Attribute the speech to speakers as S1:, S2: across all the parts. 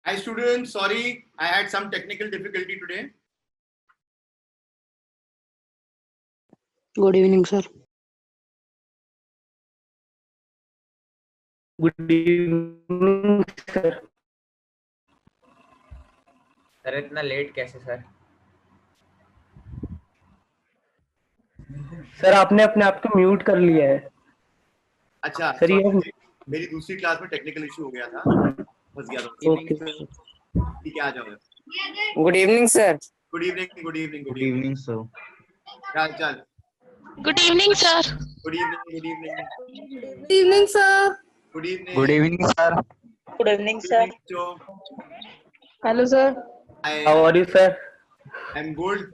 S1: Hi students, sorry I had some technical difficulty today.
S2: Good evening, sir.
S3: Good evening sir.
S4: Sir इतना late कैसे sir?
S3: Sir आपने अपने आप को mute कर लिया है।
S1: अच्छा
S3: सर ये
S1: मेरी दूसरी क्लास में टेक्निकल इशू हो गया था, फंस गया था।
S3: ओके
S1: ठीक है, आ जाओ।
S5: Good evening sir.
S1: Good evening, good evening,
S6: good evening sir.
S1: क्या हाल चाल?
S7: Good evening sir.
S1: Good evening, good evening,
S5: good evening sir.
S1: Good evening,
S6: good evening sir.
S5: Good evening sir.
S7: Hello sir.
S3: How are you sir?
S1: I am good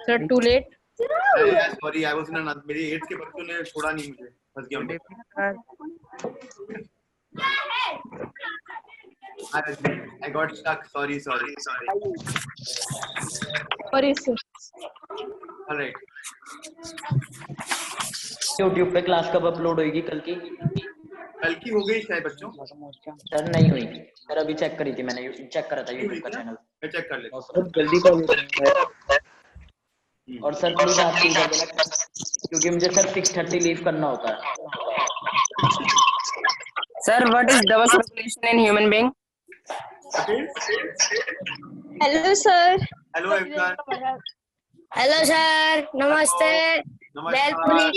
S7: sir too late.
S1: Sorry, I was in another, मेरे 8th के बच्चों ने छोड़ा नहीं मुझे, फंस गया मैं। I got stuck. Sorry.
S7: Sorry sir.
S1: All right.
S8: YouTube पे क्लास कब अपलोड होगी? कल की?
S1: कल की हो गई शायद बच्चों।
S8: सर नहीं हुई सर, अभी चेक करी थी मैंने, चेक करा था YouTube का चैनल।
S1: मैं चेक कर लेता हूँ।
S3: सर जल्दी कर।
S8: और सर प्लीज आप कर देना, क्योंकि मुझे सर 6:30 लीव करना होता है।
S5: Sir what is double circulation in human being?
S7: Hello sir.
S1: Hello everyone.
S9: Hello sir, नमस्ते।
S1: नमस्कार।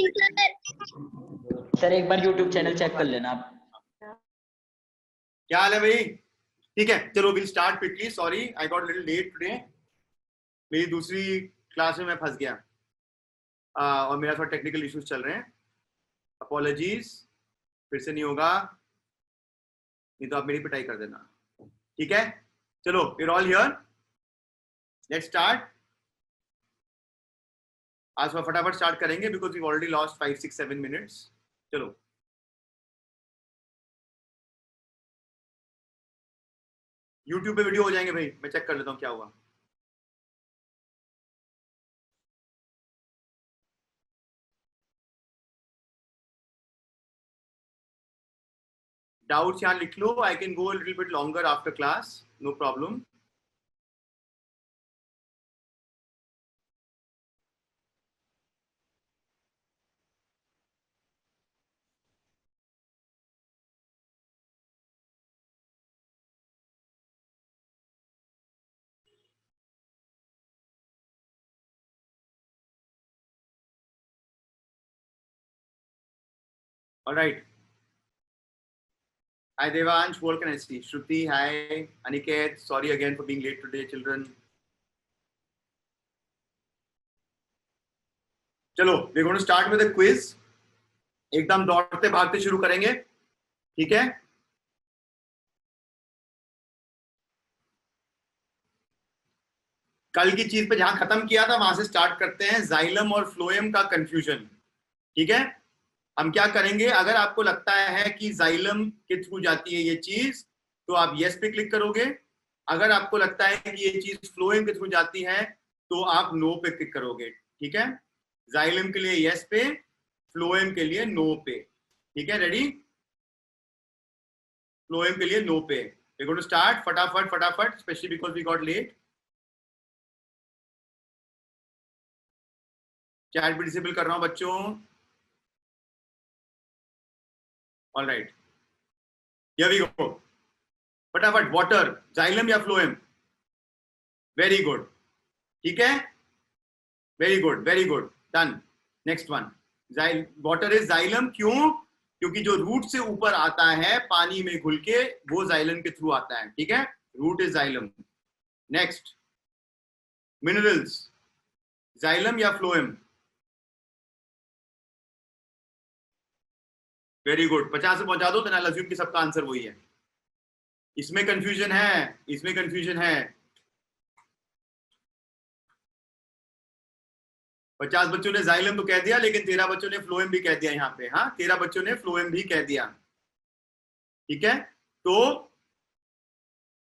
S8: सर एक बार YouTube चैनल चेक कर लेना आप।
S1: क्या हाल है भाई? ठीक है, चलो will start quickly. Sorry I got little late today. मेरी दूसरी क्लास में मैं फंस गया और मेरा थोड़ा टेक्निकल इश्यूज चल रहे हैं। अपॉलॉजीज, फिर से नहीं होगा, नहीं तो आप मेरी पिटाई कर देना। ठीक है, चलो we are all here, let's start. आज फटाफट स्टार्ट करेंगे because we already lost 5, 6, 7 minutes. चलो YouTube पे वीडियो हो जाएंगे भाई, मैं चेक कर लेता हूँ क्या हुआ। डाउट्स यहाँ लिख लो। I can go little bit longer after class, no problem. All right. Hi Devansh, what can I see? Shruti, hi. Aniket, sorry again for being late today, children. चलो, we're going to start with a quiz. एकदम दौड़ते भागते शुरू करेंगे, ठीक है? कल की चीज पे जहां खत्म किया था वहां से स्टार्ट करते हैं। जाइलम और फ्लोएम का कंफ्यूजन, ठीक है? हम क्या करेंगे, अगर आपको लगता है कि जाइलम के थ्रू जाती है ये चीज तो आप यस पे क्लिक करोगे। अगर आपको लगता है कि ये चीज फ्लोएम के थ्रू जाती है तो आप नो पे क्लिक करोगे, ठीक है? जाइलम के लिए यस पे, फ्लोएम के लिए नो पे, ठीक है? रेडी? फ्लोएम के लिए no pay. We going to start फटाफट, specially because we got late. Chat भी डिसेबल कर रहा हूं बच्चों। All right, here we go. फटाफट, वाटर, जाइलम या फ्लोएम? वेरी गुड, ठीक है, very good, done. Next one, water is xylem. क्यों? क्योंकि जो रूट से ऊपर आता है पानी में घुल के वो जाइलम के थ्रू आता है, ठीक है? Root is xylem. Next, minerals, xylem या फ्लोएम? वेरी गुड, 50 से पहुंचा दो तो ना लज्यूम की सबका आंसर वही है। इसमें कंफ्यूजन है, 50 बच्चों ने जाइलम तो कह दिया, लेकिन 13 बच्चों ने फ्लोएम भी कह दिया यहाँ पे। हाँ, 13 बच्चों ने फ्लोएम भी कह दिया, ठीक है? तो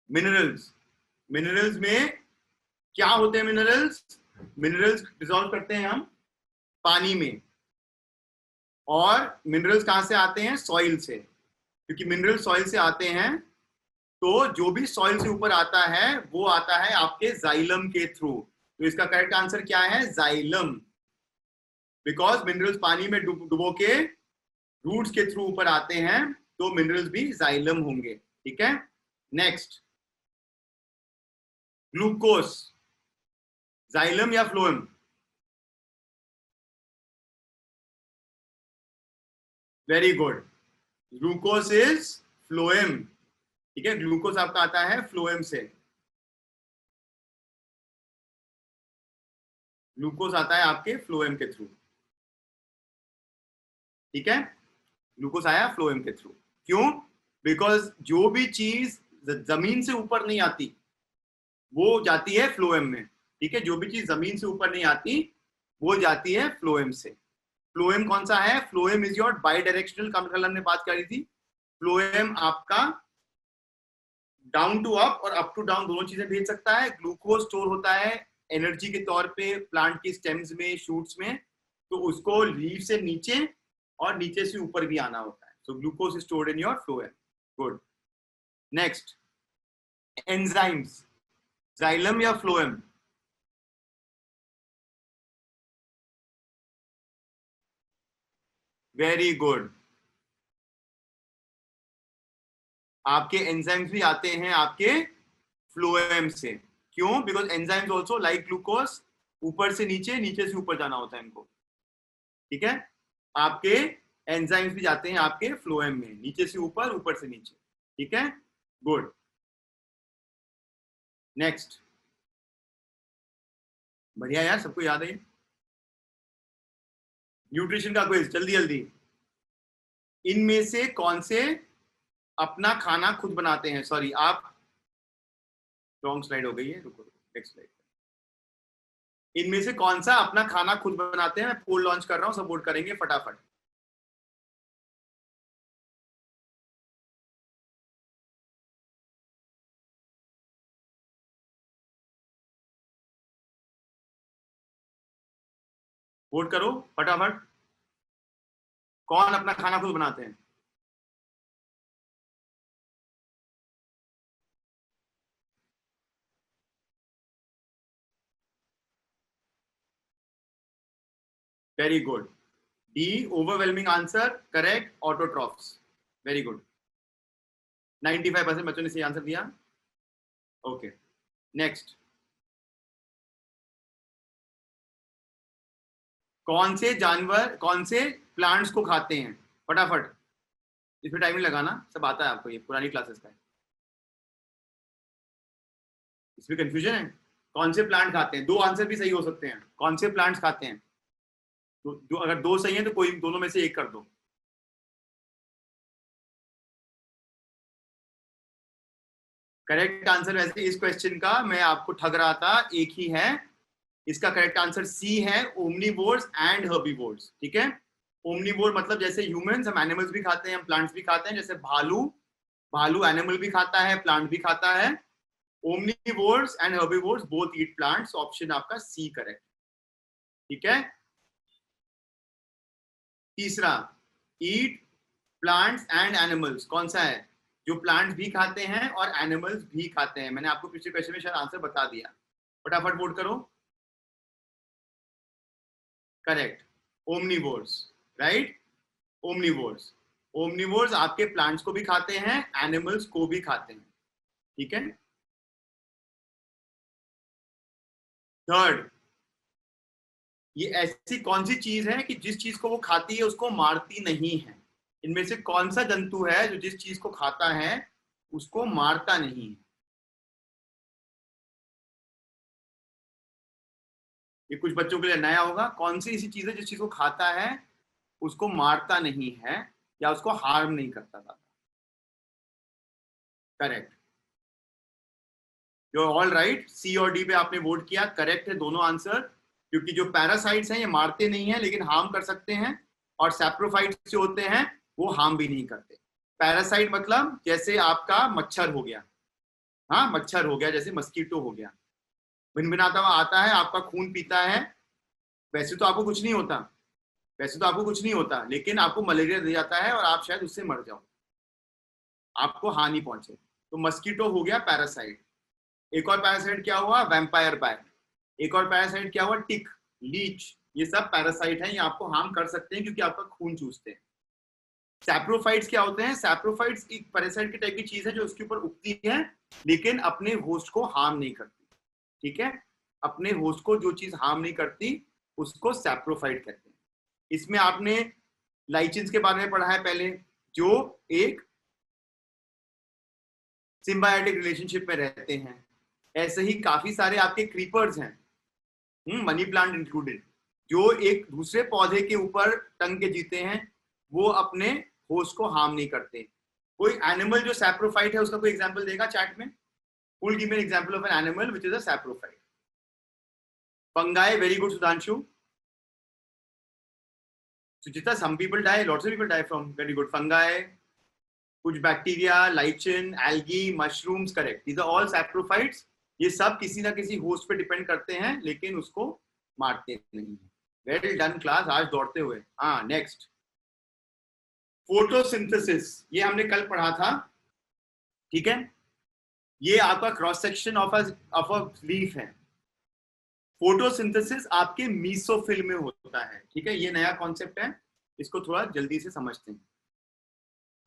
S1: मिनरल्स में क्या होते हैं? मिनरल्स डिसॉल्व करते हैं हम पानी में, और मिनरल्स कहां से आते हैं? सॉइल से, क्योंकि मिनरल सॉइल से आते हैं, तो जो भी सॉइल से ऊपर आता है वो आता है आपके जाइलम के थ्रू। तो इसका करेक्ट आंसर क्या है? जाइलम। बिकॉज मिनरल्स पानी में डुबो के रूट्स के थ्रू ऊपर आते हैं, तो मिनरल्स भी जाइलम होंगे। ठीक है, नेक्स्ट, ग्लूकोस, जाइलम या phloem? Very good, glucose is phloem. ठीक है, ग्लूकोस आपका आता है फ्लोएम से। ग्लूकोस आता है आपके फ्लोएम के थ्रू। ठीक है, ग्लूकोस आया फ्लोएम के थ्रू। क्यों? बिकॉज जो भी चीज जमीन से ऊपर नहीं आती वो जाती है फ्लोएम में। ठीक है, जो भी चीज जमीन से ऊपर नहीं आती वो जाती है फ्लोएम से। फ्लोएम कौन सा है? Phloem is your by directional, कल हमने बात करी थी। फ्लोएम आपका डाउन टू अप और अप टू डाउन दोनों चीजें भेज सकता है। ग्लूकोज स्टोर होता है एनर्जी के तौर पे प्लांट की स्टेम्स में, शूट्स में, तो उसको लीफ से नीचे और नीचे से ऊपर भी आना होता है। So glucose is stored in your phloem. Good, next, enzymes, xylem या फ्लोएम? वेरी गुड, आपके एंजाइम्स भी आते हैं आपके फ्लोएम से। क्यों? Because enzymes also like glucose ऊपर से नीचे, नीचे से ऊपर जाना होता है इनको। ठीक है, आपके एंजाइम्स भी जाते हैं आपके फ्लोएम में, नीचे से ऊपर, ऊपर से नीचे। ठीक है, गुड, नेक्स्ट, बढ़िया यार, सबको याद है। न्यूट्रिशन का क्विज, जल्दी जल्दी। इनमें से कौन से अपना खाना खुद बनाते हैं? सॉरी, आप रॉन्ग स्लाइड हो गई है, रुको नेक्स्ट स्लाइड। इनमें से कौन सा अपना खाना खुद बनाते हैं? मैं पोल लॉन्च कर रहा हूं, सपोर्ट करेंगे फटाफट। वोट करो फटाफट, कौन अपना खाना खुद बनाते हैं? Very good, D, overwhelming answer, correct, autotrophs. Very good, 95% बच्चों ने सही आंसर दिया। ओके, नेक्स्ट, कौन से जानवर कौन से प्लांट्स को खाते हैं? फटाफट, इसमें टाइम नहीं लगाना, सब आता है आपको, ये पुरानी क्लासेस का है। इसमें कंफ्यूजन है, कौन से प्लांट खाते हैं? दो आंसर भी सही हो सकते हैं। कौन से प्लांट्स खाते हैं? तो अगर दो सही है तो कोई दोनों में से एक कर दो। करेक्ट आंसर वैसे इस क्वेश्चन का मैं आपको ठग रहा था, एक ही है। इसका करेक्ट आंसर सी है, ओमनीवोर्स एंड हर्बीवोर्स। ठीक है, ओमनीवोर मतलब जैसे ह्यूमंस, हम एनिमल्स भी खाते हैं, हम प्लांट्स भी खाते हैं। जैसे भालू एनिमल भी खाता है, प्लांट भी खाता है। Omnivores and herbivores both eat plants. Option आपका सी करेक्ट। ठीक है, तीसरा, ईट प्लांट्स एंड एनिमल्स कौन सा है? जो प्लांट्स भी खाते हैं और एनिमल्स भी खाते हैं। मैंने आपको पिछले क्वेश्चन में शायद आंसर बता दिया, फटाफट वोट करो। Correct, omnivores, right, omnivores. Omnivores आपके प्लांट्स को भी खाते हैं, एनिमल्स को भी खाते हैं। ठीक है, थर्ड, ये ऐसी कौन सी चीज है कि जिस चीज को वो खाती है उसको मारती नहीं है? इनमें से कौन सा जंतु है जो जिस चीज को खाता है उसको मारता नहीं है? ये कुछ बच्चों के लिए नया होगा। कौन सी ऐसी चीज है जिस चीज को खाता है उसको मारता नहीं है या उसको हार्म नहीं करता था? करेक्ट, यू ऑल राइट, सी और डी पे आपने वोट किया, करेक्ट है दोनों आंसर। क्योंकि जो पैरासाइट्स हैं ये मारते नहीं हैं लेकिन हार्म कर सकते हैं, और सैप्रोफाइट्स जो होते हैं वो हार्म भी नहीं करते। पैरासाइट मतलब जैसे आपका मच्छर हो गया, हाँ मच्छर हो गया, जैसे मस्कीटो हो गया, भिनभिनाता हुआ आता है, आपका खून पीता है। वैसे तो आपको कुछ नहीं होता, वैसे तो आपको कुछ नहीं होता, लेकिन आपको मलेरिया दे जाता है और आप शायद उससे मर जाओ। आपको हानि पहुंचे। तो मस्कीटो हो गया पैरासाइट। एक और पैरासाइट क्या हुआ, वैम्पायर बैट। एक और पैरासाइट क्या हुआ, टिक, लीच। ये सब पैरासाइट हैं, ये आपको हार्म कर सकते हैं क्योंकि आपका खून चूसते हैं। सैप्रोफाइट्स क्या होते हैं, सैप्रोफाइट्स एक पैरासाइट की टाइप की चीज है जो उसके ऊपर उगती है लेकिन अपने होस्ट को हार्म नहीं करती। ठीक है, अपने होस्ट को जो चीज हार्म नहीं करती उसको सैप्रोफाइट कहते हैं। इसमें आपने लाइचिन्स के बारे में पढ़ा है पहले, जो एक सिम्बायोटिक रिलेशनशिप में रहते हैं। ऐसे ही काफी सारे आपके क्रीपर्स हैं, मनी प्लांट इंक्लूडेड, जो एक दूसरे पौधे के ऊपर टंग के जीते हैं, वो अपने होस्ट को हार्म नहीं करते। कोई एनिमल जो सैप्रोफाइट है उसका कोई एग्जांपल देगा चैट में? Who will give me an example of an animal which is a saprophyte? Fungi, very good, Sudhanshu. Sujita, some people die, lots of people die from, very good, fungi, कुछ bacteria, लाइचिन, algae, mushrooms, correct. These are all saprophytes. ये सब किसी ना किसी host पे depend करते हैं लेकिन उसको मारते नहीं। वेल डन क्लास, आज दौड़ते हुए। हाँ, नेक्स्ट फोटोसिंथेसिस, ये हमने कल पढ़ा था। ठीक है, ये आपका cross section of a leaf है। फोटोसिंथेसिस आपके मीसोफिल में होता है। ठीक है, ये नया कॉन्सेप्ट है, इसको थोड़ा जल्दी से समझते हैं।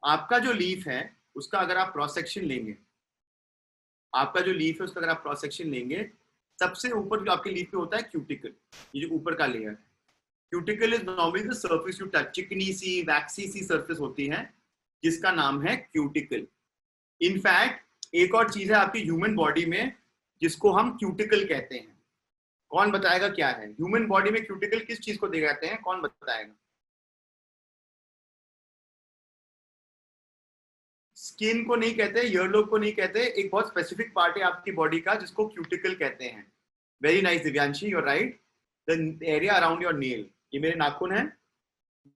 S1: आपका जो लीफ है उसका अगर आप क्रॉस सेक्शन लेंगे, आपका जो लीफ है उसका अगर आप क्रॉस सेक्शन लेंगे, सबसे ऊपर जो आपके लीफ पे होता है क्यूटिकल, ये जो ऊपर का लेयर है। Cuticle is normally the surface you touch, चिकनी सी वैक्सी सी सरफेस होती है जिसका नाम है क्यूटिकल। इनफैक्ट एक और चीज है आपकी ह्यूमन बॉडी में जिसको हम क्यूटिकल कहते हैं। कौन बताएगा क्या है ह्यूमन बॉडी में क्यूटिकल, किस चीज को दे जाते हैं, कौन बताएगा? स्किन को नहीं कहते, ईयरलोब को नहीं कहते, एक बहुत स्पेसिफिक पार्ट है आपकी बॉडी का जिसको क्यूटिकल कहते हैं। Very nice Divyanshi, you are right. The area around your nail, ये मेरे नाखून है,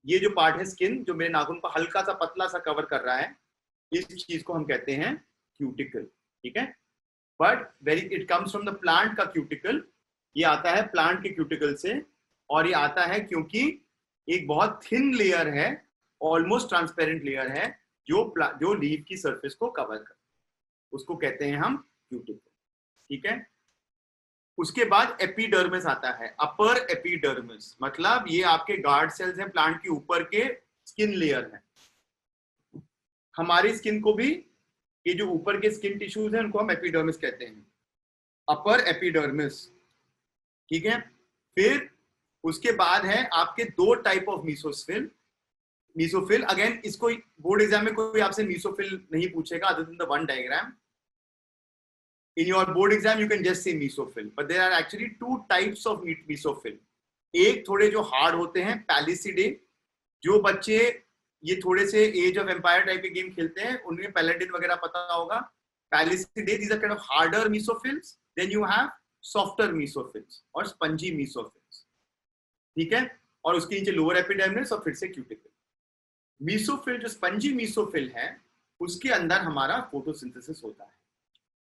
S1: ये जो पार्ट है स्किन जो मेरे नाखून को हल्का सा पतला सा कवर कर रहा है, इस चीज को हम कहते हैं क्यूटिकल। ठीक है, but very it comes from the plant का क्यूटिकल, ये आता है प्लांट के क्यूटिकल से, और ये आता है क्योंकि एक बहुत थिन लेयर है, ऑलमोस्ट ट्रांसपेरेंट लेयर है जो लीफ की सरफेस को कवर कर, उसको कहते हैं हम क्यूटिकल। ठीक है, उसके बाद एपिडर्मिस आता है, अपर एपिडर्मिस, मतलब ये आपके गार्ड सेल्स हैं प्लांट के ऊपर के स्किन लेयर है। हमारी स्किन को भी ये जो ऊपर के स्किन टिश्यूज हैं उनको हम एपिडर्मिस कहते हैं, अपर एपिडर्मिस। ठीक है, फिर उसके बाद है आपके दो type of mesophyll. Mesophyll again, इसको बोर्ड एग्जाम में कोई आपसे मीसोफिल नहीं पूछेगा other than the one diagram. In your board exam, you can just say mesophil, but there are actually two types of mesophil. एक थोड़े जो हार्ड होते हैं, पैलिसिडे, जो बच्चे ये थोड़े से एज ऑफ एम्पायर टाइप के गेम खेलते हैं उनमें पैलेडिन वगैरह पता होगा। पैलिसिडे, these are kind of harder mesophils. Then you have softer mesophils और spongy mesophils. ठीक है, और उसके नीचे लोअर एपिडर्मिस और फिर से क्यूटिकल। मीसोफिल जो स्पंजी मीसोफिल है उसके अंदर हमारा फोटोसिंथेसिस होता है,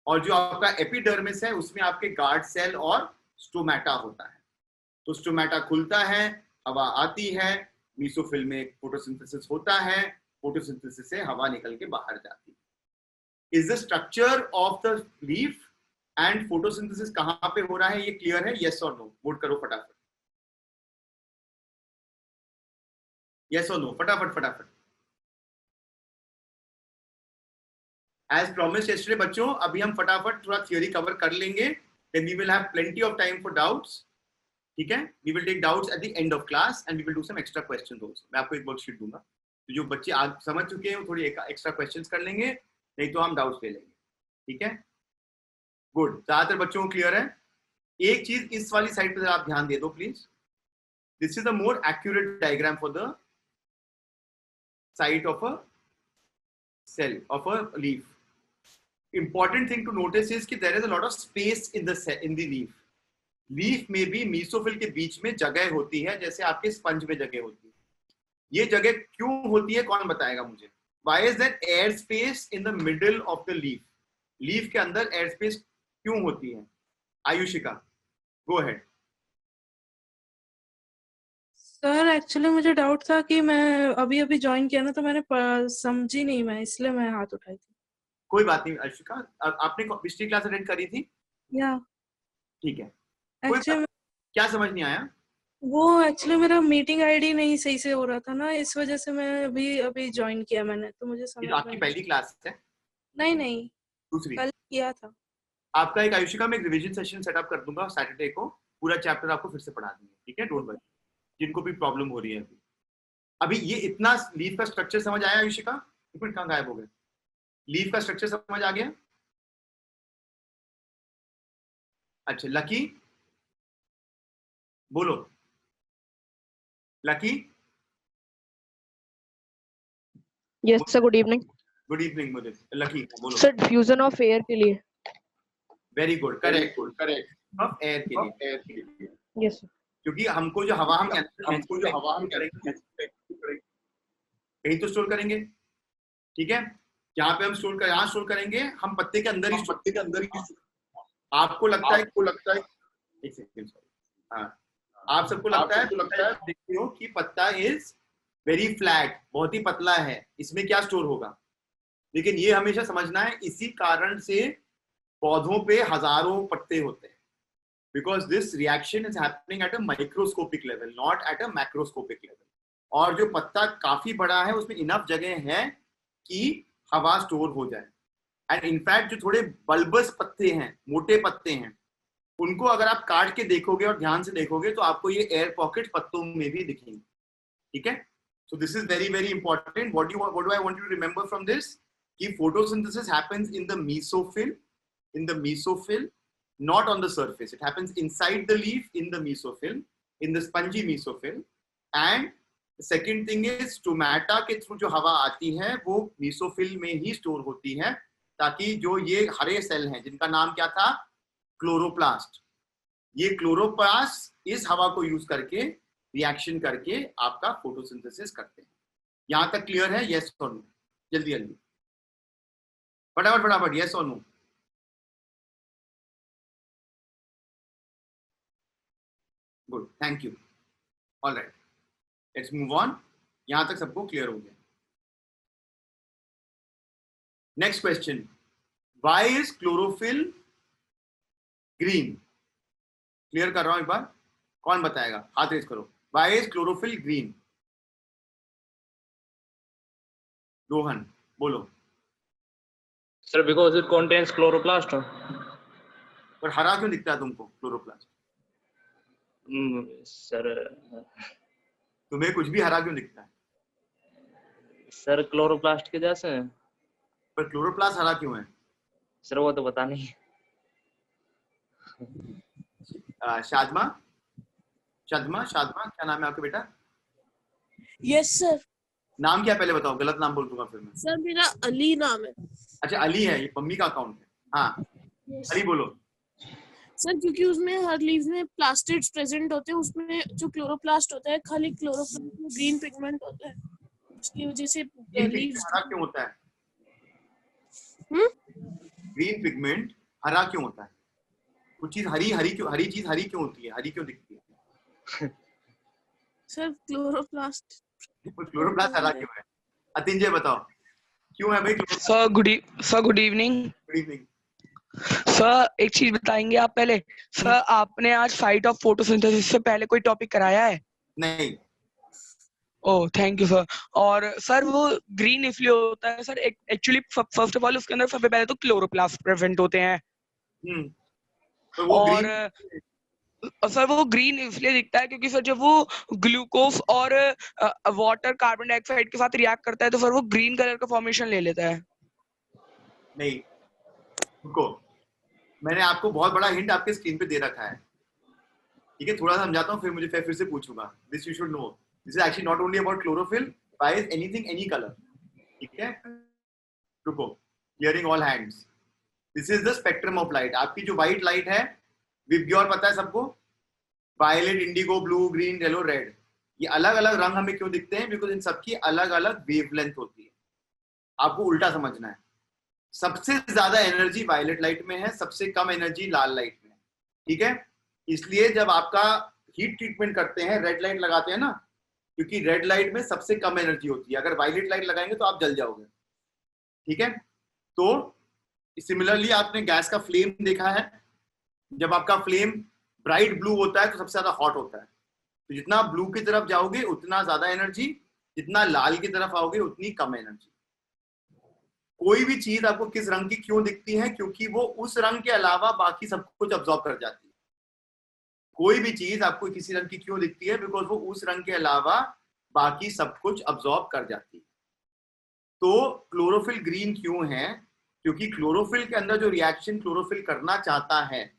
S1: और जो आपका एपिडर्मिस है उसमें आपके गार्ड सेल और स्टोमेटा होता है। तो स्टोमेटा खुलता है, हवा आती है, मीसोफिल में फोटोसिंथेसिस होता है, फोटोसिंथेसिस से हवा निकल के बाहर जाती है। Is the structure of the leaf and photosynthesis कहां पे हो रहा है, ये क्लियर है? यस और नो, वोट करो फटाफट। यस और नो, फटाफट फटाफट। As promised yesterday बच्चों, अभी हम फटाफट थोड़ा थियोरी कवर कर लेंगे, then we will have plenty of time for doubts. ठीक है, we will take doubts at the end of class and we will do some extra questions also. मैं आपको एक वर्कशीट दूंगा, तो जो बच्चे आज समझ चुके हैं वो थोड़ी एक्स्ट्रा क्वेश्चंस कर लेंगे, नहीं तो हम डाउट्स ले लेंगे। ठीक है, गुड, ज्यादातर बच्चों को क्लियर है। एक चीज इस वाली साइड पर आप ध्यान दे दो please, this is the more accurate diagram for the site of a cell of a leaf. Important thing to notice is कि there is a lot of space in the leaf. Leaf में भी mesophyll के बीच में जगह होती है जैसे आपके स्पंज में जगह होती है। ये जगह क्यों होती है, कौन बताएगा मुझे? Why is that air space in the middle of the leaf? Leaf के अंदर एयर स्पेस क्यों होती है? आयुषिका, go ahead.
S2: सर एक्चुअली मुझे डाउट था कि मैं अभी अभी ज्वाइन किया ना, तो मैंने समझी नहीं, मैं इसलिए मैं हाथ उठाई थी।
S1: कोई बात नहीं अर्शिका, आपने पिछली क्लास अटेंड करी थी?
S2: या
S1: ठीक है, कोई
S2: एक्चुअली
S1: क्या समझ नहीं आया?
S2: वो एक्चुअली मेरा मीटिंग आईडी नहीं सही से हो रहा था ना, इस वजह से मैं अभी अभी ज्वाइन किया मैंने, तो मुझे
S1: ये
S2: समझ
S1: तो आपकी
S2: में
S1: पहली क्लास है?
S2: नहीं
S1: दूसरी?
S2: कल किया था।
S1: आपका एक आयुषिका में एक रिवीजन सेशन सेटअप कर दूंगा सैटरडे को, पूरा चैप्टर आपको फिर से पढ़ा देंगे, ठीक है? डोंट वरी, जिनको भी प्रॉब्लम हो रही है अभी ये इतना लीव का स्ट्रक्चर समझ आया आयुषिका? एक मिनट, कहाँ गायब हो गए? लीव का स्ट्रक्चर समझ आ गया? अच्छा लकी बोलो, lucky.
S7: Yes sir, good evening
S1: good evening मुझे लकी बोलो।
S7: सर। डिफ्यूजन ऑफ एयर के लिए।
S1: Very good, correct of air के लिए।
S7: Yes sir.
S1: क्योंकि हमको जो हवा हम करेंगे कहीं तो स्टोर करेंगे, ठीक है? जहाँ पे हम यहाँ स्टोर करेंगे, हम पत्ते के अंदर ही आपको लगता है एक सेकंड, हाँ, आप सबको लगता है देखते हो कि पत्ता इज वेरी फ्लैट, बहुत ही पतला है, इसमें क्या स्टोर होगा? लेकिन ये हमेशा समझना है, इसी कारण से पौधों पे हजारों पत्ते होते हैं, because this reaction is happening at a microscopic level, not at a macroscopic level. और जो पत्ता काफी बड़ा है उसमें इनफ जगह है कि हवा स्टोर हो जाए। एंड इनफैक्ट जो थोड़े बल्बस पत्ते हैं, मोटे पत्ते हैं, उनको अगर आप काट के देखोगे और ध्यान से देखोगे तो आपको ये एयर पॉकेट पत्तों में भी दिखेंगे, ठीक है? So this is very very important. What do I want you to remember from this, कि photosynthesis happens in the mesophil, not on the surface. It happens inside the leaf, in the mesophil, in the spongy mesophil. And the second thing is stomata के through जो हवा आती है वो mesophil में ही store होती है, ताकि जो ये हरे सेल हैं जिनका नाम क्या था, क्लोरोप्लास्ट, ये क्लोरोप्लास्ट इस हवा को यूज करके रिएक्शन करके आपका फोटोसिंथेसिस करते हैं। यहां तक क्लियर है? यस और नो? जल्दी जल्दी फटाफट यस और no? Good, thank you. Alright, let's move on. यहां तक सबको क्लियर हो गया। Next question, why is chlorophyll green? Clear कर रहा हूं एक बार, कौन बताएगा? हाथ रेज करो। Why is chlorophyll green? Rohan बोलो।
S6: Sir because it contains chloroplast.
S1: पर हरा क्यों दिखता है तुमको क्लोरोप्लास्ट?
S6: सर
S1: तुम्हें कुछ भी हरा क्यों दिखता है?
S6: सर क्लोरोप्लास्ट के जैसे हैं।
S1: पर क्लोरोप्लास्ट हरा क्यों है?
S6: सर वो तो पता नहीं।
S1: शादमा क्या नाम है आपके बेटा?
S10: Yes sir.
S1: नाम क्या पहले बताओ, गलत नाम बोल दूंगा फिर मैं।
S10: सर मेरा अली नाम है।
S1: अच्छा अली है, ये मम्मी का अकाउंट है। हाँ
S10: yes.
S1: अली बोलो।
S10: सर क्योंकि उसमें हर लीव में प्लास्टिड्स प्रेजेंट होते हैं, उसमें जो क्लोरोप्लास्ट होता है, खाली क्लोरोप्लास्ट में ग्रीन पिगमेंट होता है, उसकी वजह से लीव्स
S1: हरा क्यों होता है? ग्रीन पिगमेंट हरा क्यों होता है? कुछ चीज हरी क्यों होती है? हरी क्यों दिखती है?
S10: सर क्लोरोप्लास्ट
S1: हरा क्यों है? अतिंजय बताओ क्यों है भाई?
S11: Sir good evening.
S1: Good evening
S11: sir, एक चीज बताएंगे आप पहले? सर आपने आज फाइट ऑफ फोटोसिंथेसिस से पहले कोई टॉपिक कराया है?
S1: नहीं।
S11: Oh thank you sir. और सर वो ग्रीन इसलिए होता है sir, actually first of all उसके अंदर सबसे पहले तो क्लोरोप्लास्ट प्रेजेंट होते हैं।
S1: तो वो
S11: और सर वो ग्रीन इसलिए दिखता है क्योंकि सर जब वो ग्लूकोज और वाटर कार्बन डाइऑक्साइड के साथ रिएक्ट करता है तो सर वो ग्रीन कलर का फॉर्मेशन ले लेता है।
S1: नहीं, रुको, मैंने आपको बहुत बड़ा हिंट आपके स्क्रीन पे दे रखा है, ठीक है? थोड़ा समझाता हूँ, फिर से पूछूंगा। This you should know, this is actually not only about chlorophyll, why is anything any colour, ठीक है? रुको, clearing all hands. This is the spectrum of light. आपकी जो व्हाइट लाइट है, विब्ग्योर पता है सबको, violet, indigo, blue, green, yellow, red, ये अलग अलग रंग हमें क्यों दिखते हैं? बिकॉज इन सबकी अलग अलग वेवलेंथ होती है। आपको उल्टा समझना है, सबसे ज्यादा एनर्जी वायलेट लाइट में है, सबसे कम एनर्जी लाल लाइट में है, ठीक है? इसलिए जब आपका हीट ट्रीटमेंट करते हैं, रेड लाइट लगाते हैं ना, क्योंकि रेड लाइट में सबसे कम एनर्जी होती है, अगर वायलेट लाइट लगाएंगे तो आप जल जाओगे, ठीक है। तो सिमिलरली आपने गैस का फ्लेम देखा है, जब आपका फ्लेम ब्राइट ब्लू होता है तो सबसे ज्यादा हॉट होता है, तो जितना ब्लू की तरफ जाओगे उतना ज्यादा एनर्जी, जितना लाल की तरफ आओगे उतनी कम एनर्जी। कोई भी चीज आपको किस रंग की क्यों दिखती है, क्योंकि वो उस रंग के अलावा बाकी सब कुछ अब्सॉर्ब कर जाती है। कोई भी चीज आपको किसी रंग की क्यों दिखती है, बिकॉज वो उस रंग के अलावा बाकी सब कुछ अब्सॉर्ब कर जाती है। तो क्लोरोफिल ग्रीन क्यों है, क्योंकि क्लोरोफिल के अंदर जो रिएक्शन क्लोरोफिल करना चाहता है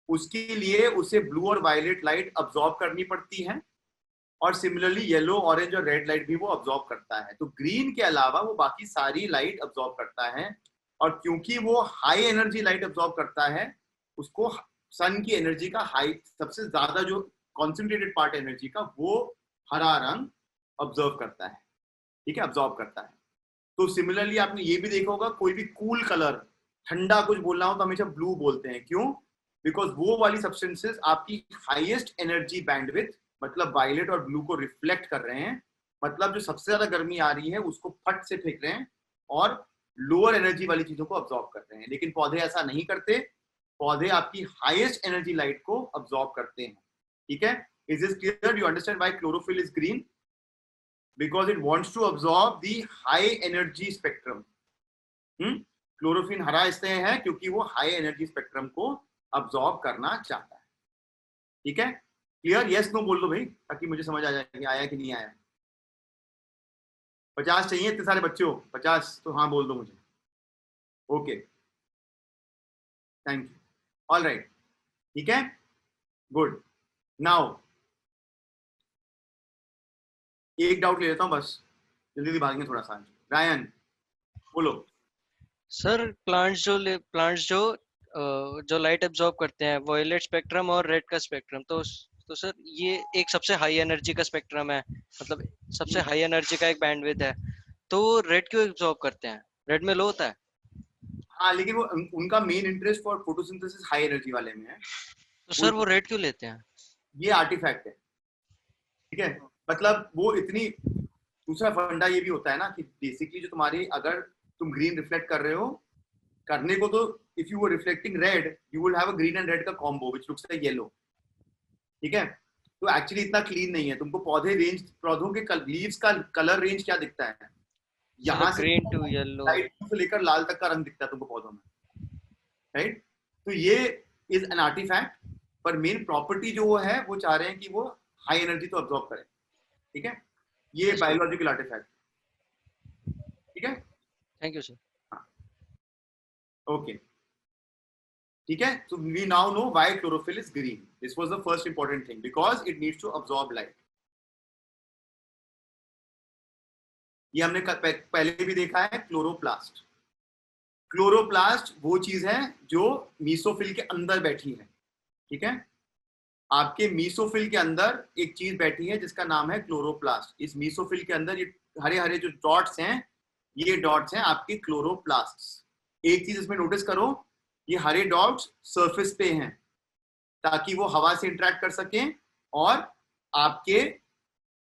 S1: उसके लिए उसे ब्लू और वायलेट लाइट अब्सॉर्ब करनी पड़ती है, और सिमिलरली येलो, ऑरेंज और रेड लाइट भी वो अब्सॉर्ब करता है। तो ग्रीन के अलावा वो बाकी सारी लाइट अब्सॉर्ब करता है, और क्योंकि वो हाई एनर्जी लाइट अब्सॉर्ब करता है, उसको सन की एनर्जी का हाई सबसे ज्यादा जो कॉन्सेंट्रेटेड पार्ट एनर्जी का वो हरा रंग ऑब्जर्व करता है, ठीक है, अब्सॉर्ब करता है। तो सिमिलरली आपने ये भी देखा होगा, कोई भी कूल कलर, ठंडा कुछ बोलना हो तो हमेशा ब्लू बोलते हैं, क्यों? बिकॉज वो वाली सब्सटेंसेस आपकी हाईएस्ट एनर्जी बैंडविड्थ, मतलब वायलेट और ब्लू को रिफ्लेक्ट कर रहे हैं, मतलब जो सबसे ज्यादा गर्मी आ रही है उसको फट से फेंक रहे हैं और लोअर एनर्जी वाली चीजों को अब्सॉर्ब कर रहे हैं। लेकिन पौधे ऐसा नहीं करते, पौधे आपकी हाईएस्ट एनर्जी लाइट को अब्सॉर्ब करते हैं, ठीक है। Is this clear? You understand why chlorophyll is green? Because it wants to absorb the high energy spectrum. Chlorophyll हरा इसलिए है क्योंकि वो हाई एनर्जी स्पेक्ट्रम को अब्सॉर्ब करना चाहता है, ठीक है। क्लियर? यस नो बोल दो भाई, ताकि मुझे समझ आ जाए कि आया कि नहीं आया। 50 चाहिए, इतने सारे बच्चे हो, 50 तो हाँ बोल दो मुझे। Okay, thank you, all right, ठीक है, गुड। नाउ एक डाउट ले लेता हूँ बस, जल्दी भागेंगे थोड़ा सा। रायन बोलो।
S12: सर प्लांट्स जो लाइट एब्जॉर्ब करते हैं, वॉयलेट स्पेक्ट्रम और रेड का स्पेक्ट्रम, तो सर ये एक सबसे हाई एनर्जी का स्पेक्ट्रम है, मतलब सबसे हाई एनर्जी का एक बैंडविड्थ है, तो रेड क्यों एब्जॉर्ब करते हैं? रेड में लो होता है।
S1: हाँ, लेकिन वो उनका main interest for photosynthesis high energy वाले में है,
S12: तो सर वो रेड क्यों लेते हैं?
S1: ये आर्टिफैक्ट है, ठीक है। मतलब वो इतनी, दूसरा फंडा ये भी होता है ना कि बेसिकली जो तुम्हारी, अगर तुम ग्रीन रिफ्लेक्ट कर रहे हो, करने को तो if you were reflecting red you will have a green and red का combo which looks like yellow, ठीक है। तो एक्चुअली इतना क्लीन नहीं है। तुमको पौधों के लीव्स का कलर रेंज क्या दिखता है? यहाँ से
S12: ग्रीन टू येलो,
S1: लाइट से लेकर लाल तक का रंग दिखता है तुमको पौधों में, राइट। तो ये इज एन आर्टिफैक्ट, पर मेन प्रॉपर्टी जो वो है वो चाह रहे हैं कि वो हाई एनर्जी तो अब्सॉर्ब करे, ठीक है। ये बायोलॉजिकल आर्टिफैक्ट, ठीक है।
S12: Thank you sir.
S1: ओके, ठीक है। So we now know why chlorophyll is green. This was the first important thing, because it needs to absorb light. ये हमने पहले भी देखा है। क्लोरोप्लास्ट, क्लोरोप्लास्ट वो चीज है जो मीसोफिल के अंदर बैठी है, ठीक है। आपके मीसोफिल के अंदर एक चीज बैठी है जिसका नाम है क्लोरोप्लास्ट। इस मीसोफिल के अंदर ये हरे हरे जो डॉट्स हैं, ये डॉट्स हैं आपके क्लोरोप्लास्ट्स। एक चीज इसमें नोटिस करो, ये हरे डॉट्स सरफेस पे हैं ताकि वो हवा से इंटरेक्ट कर सकें और आपके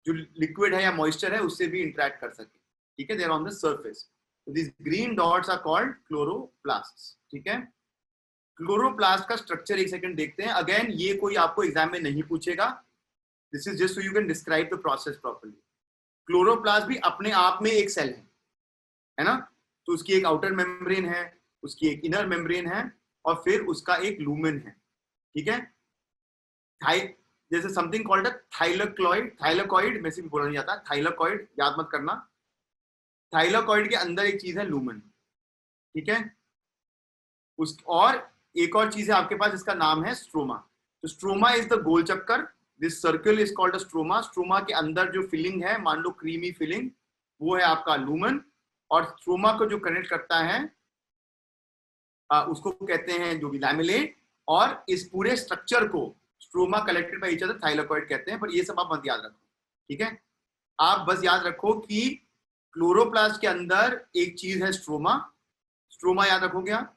S1: जो लिक्विड है या मॉइस्चर है उससे भी इंटरेक्ट कर सकें, ठीक है। They are on the surface. So these green dots are called chloroplasts, ठीक है। क्लोरोप्लास्ट का स्ट्रक्चर एक सेकंड देखते हैं। अगेन ये कोई आपको एग्जाम में नहीं पूछेगा, this is just so you can describe the process properly. Chloroplast भी अपने आप में एक सेल है ना। तो उसकी एक आउटर मेम्ब्रेन है, उसकी एक इनर मेम्ब्रेन है, और फिर उसका एक लूमेन है, ठीक है। जैसे something called a thylakoid, thylakoid में से भी बोला नहीं जाता, थाइलेकोइड याद मत करना। थाइलेकोइड के अंदर एक चीज है लूमेन, ठीक है। और एक और चीज है आपके पास जिसका नाम है स्ट्रोमा। तो स्ट्रोमा इज द गोल चक्कर, this circle is called a stroma. Stroma के अंदर जो फिलिंग है, मान लो क्रीमी फिलिंग, वो है आपका लूमेन, और स्ट्रोमा को जो कनेक्ट करता है उसको कहते हैं जो भी लैमेलेट। और इस पूरे स्ट्रक्चर को stroma collected by each other thylakoid कहते हैं। पर ये सब आप मत याद रखो, ठीक है। आप बस याद रखो कि क्लोरोप्लास्ट के अंदर एक चीज है स्ट्रोमा, स्ट्रोमा याद रखोगे आप।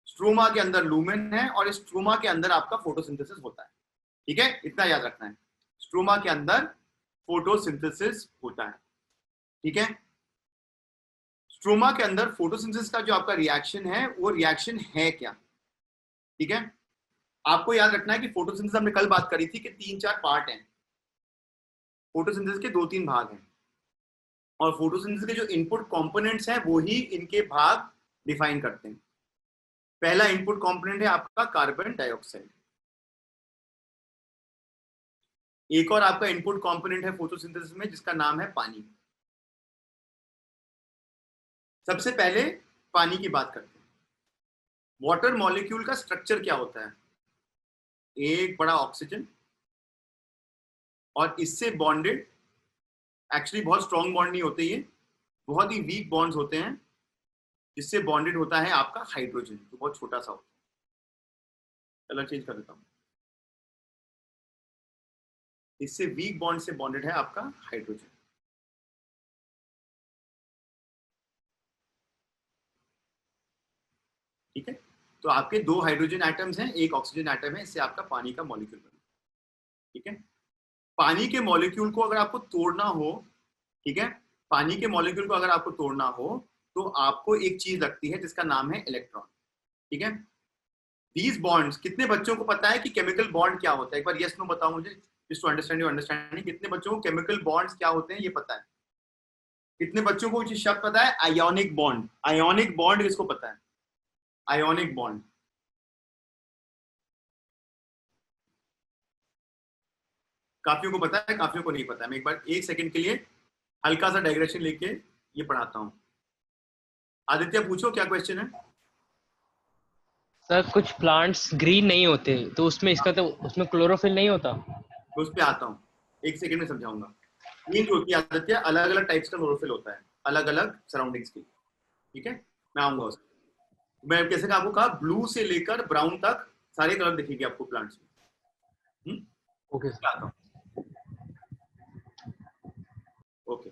S1: स्ट्रोमा के अंदर लूमेन है और स्ट्रोमा के अंदर आपका फोटोसिंथेसिस होता है, ठीक है। इतना याद रखना है, स्ट्रोमा के अंदर फोटोसिंथेसिस होता है। ठीक है, स्ट्रोमा के अंदर फोटोसिंथेसिस का जो आपका रिएक्शन है वो रिएक्शन है क्या? ठीक है, आपको याद रखना है कि फोटोसिंथेसिस हमने कल बात करी थी कि 3-4 पार्ट हैं, फोटोसिंथेसिस के 2-3 भाग हैं, और फोटोसिंथेसिस के जो इनपुट कंपोनेंट्स हैं वो ही इनके भाग डिफाइन करते हैं। पहला इनपुट कंपोनेंट है आपका कार्बन डाइऑक्साइड, एक और आपका इनपुट कंपोनेंट है फोटोसिंथेसिस में जिसका नाम है पानी। सबसे पहले पानी की बात करते हैं। वाटर मॉलिक्यूल का स्ट्रक्चर क्या होता है? एक बड़ा ऑक्सीजन और इससे बॉन्डेड, एक्चुअली बहुत स्ट्रॉन्ग बॉन्ड नहीं होते, ये बहुत ही वीक बॉन्ड्स होते हैं, जिससे बॉन्डेड होता है आपका हाइड्रोजन, जो बहुत छोटा सा होता है। कलर चेंज कर देता हूं, इससे वीक बॉन्ड से बॉन्डेड है आपका हाइड्रोजन। ठीक है, तो आपके 2 हाइड्रोजन एटम्स हैं, एक ऑक्सीजन एटम है, इससे आपका पानी का मॉलिक्यूल बना। ठीक है, पानी के मॉलिक्यूल को अगर आपको तोड़ना हो, ठीक है, पानी के मॉलिक्यूल को अगर आपको तोड़ना हो तो आपको एक चीज लगती है जिसका नाम है इलेक्ट्रॉन। ठीक है, दीज बॉन्ड्स, कितने बच्चों को पता है कि केमिकल बॉन्ड क्या होता है? एक बार यस नो बताओ मुझे, just to understand your understanding. कितने बच्चों को केमिकल बॉन्ड्स क्या होते हैं ये पता है? कितने बच्चों को कुछ शब्द पता है? Ionic bond. आयोनिक बॉन्ड किसको पता है? आयोनिक बॉन्ड काफियों को पता है, काफियों को नहीं पता है। मैं एक बार 1 सेकंड के लिए हल्का सा डाइग्रेशन लेके ये पढ़ाता हूँ। आदित्य पूछो क्या क्वेश्चन है?
S6: सर कुछ प्लांट्स ग्रीन नहीं होते तो उसमें इसका तो उसमें क्लोरोफिल नहीं होता।
S1: तो उस पे आता हूँ, 1 सेकंड में समझाऊंगा। ग्रीन जो होती है आदित्य, अलग अलग टाइप्स का क्लोरोफिल होता है, अलग अलग सराउंडिंग्स की। ठीक है, मैं आऊंगा उसमें। मैं कैसे आपको कहा, ब्लू से लेकर ब्राउन तक सारे कलर दिखेंगे आपको प्लांट्स में।
S6: Okay
S1: sir, okay.